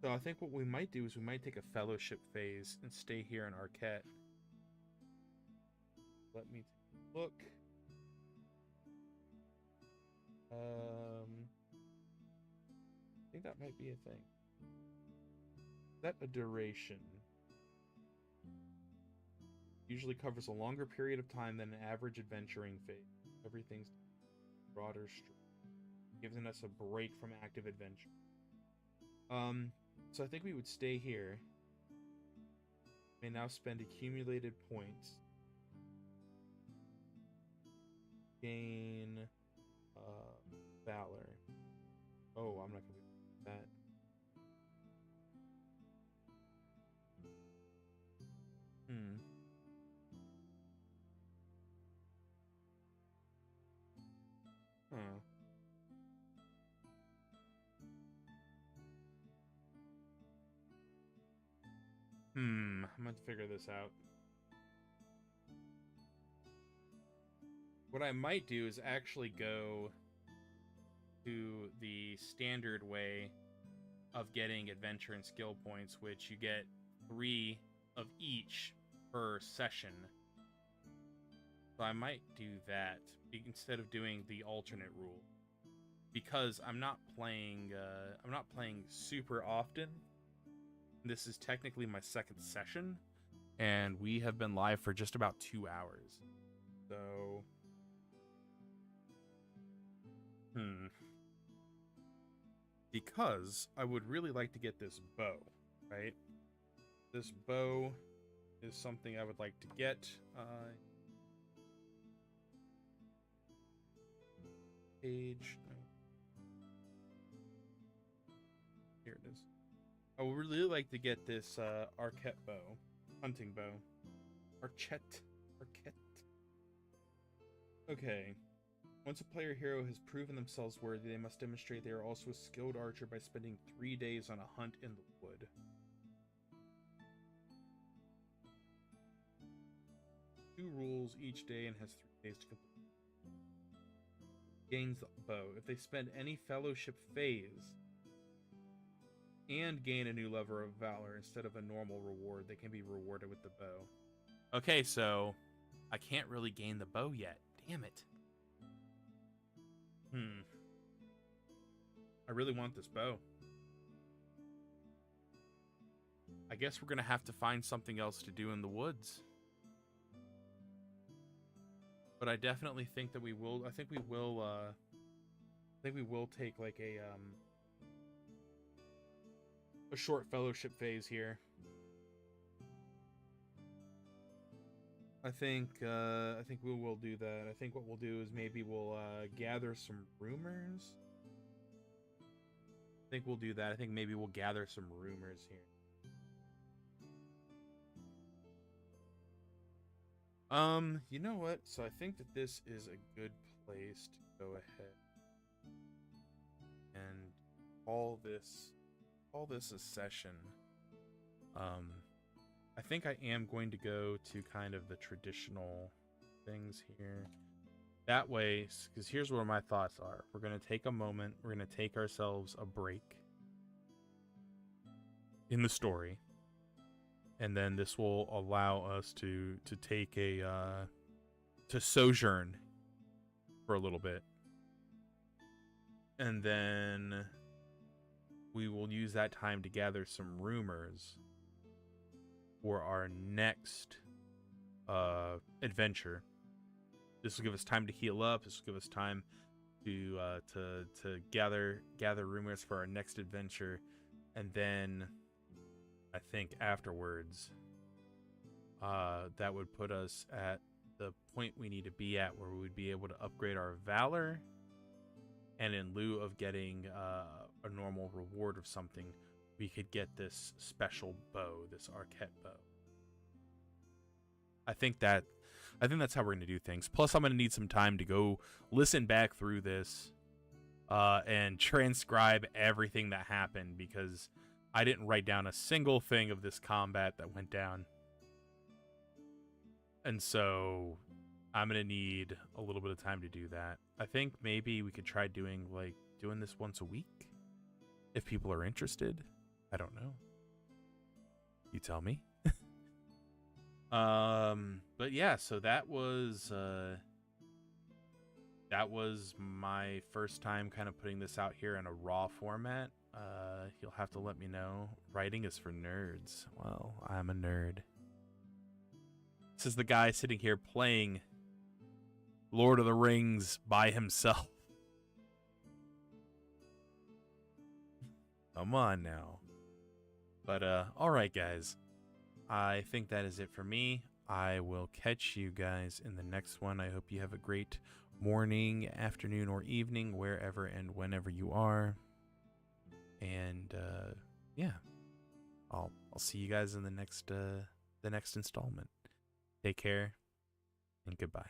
[SPEAKER 1] So I think what we might do is we might take a fellowship phase and stay here in Arquette. Let me take a look. I think that might be a thing. Set a duration. Usually covers a longer period of time than an average adventuring phase. Everything's broader, giving us a break from active adventure. So I think we would stay here. May now spend accumulated points. Gain Valor. Oh, I'm not gonna do that. I'm gonna figure this out. what I might do is actually go to the standard way of getting adventure and skill points, which you get 3 of each per session. So I might do that instead of doing the alternate rule, because I'm not playing super often. This is technically my second session, and we have been live for just about 2 hours. So, because I would really like to get this bow, right? This bow is something I would like to get. Page. Here it is. I would really like to get this Arquette bow, hunting bow. Arquette. Okay. Once a player hero has proven themselves worthy, they must demonstrate they are also a skilled archer by spending 3 days on a hunt in the wood. Two rules each day and has 3 days to complete. Gains the bow. If they spend any fellowship phase and gain a new level of valor instead of a normal reward, they can be rewarded with the bow. Okay, so I can't really gain the bow yet. Damn it. I really want this bow. I guess we're gonna have to find something else to do in the woods. But I definitely think that we will. I think we will take like a short fellowship phase here. I think we will do that. I think what we'll do is maybe we'll gather some rumors. I think we'll do that. I think maybe we'll gather some rumors here. You know what? So I think that this is a good place to go ahead and call this a session. I think I am going to go to kind of the traditional things here. That way, because here's where my thoughts are. We're going to take a moment. We're going to take ourselves a break in the story. And then this will allow us to take to sojourn for a little bit. And then we will use that time to gather some rumors for our next adventure. This will give us time to heal up. This will give us time to gather rumors for our next adventure, and then I think afterwards, that would put us at the point we need to be at, where we would be able to upgrade our valor, and in lieu of getting a normal reward of something, we could get this special bow, this Arquette bow. I think that's how we're going to do things. Plus, I'm going to need some time to go listen back through this and transcribe everything that happened, because I didn't write down a single thing of this combat that went down. And so I'm going to need a little bit of time to do that. I think maybe we could try doing this once a week if people are interested. I don't know. You tell me. But yeah, so that was my first time kind of putting this out here in a raw format. You'll have to let me know. Writing is for nerds. Well, I'm a nerd. This is the guy sitting here playing Lord of the Rings by himself. Come on now. But all right, guys. I think that is it for me. I will catch you guys in the next one. I hope you have a great morning, afternoon, or evening, wherever and whenever you are. And yeah, I'll see you guys in the next installment. Take care and goodbye.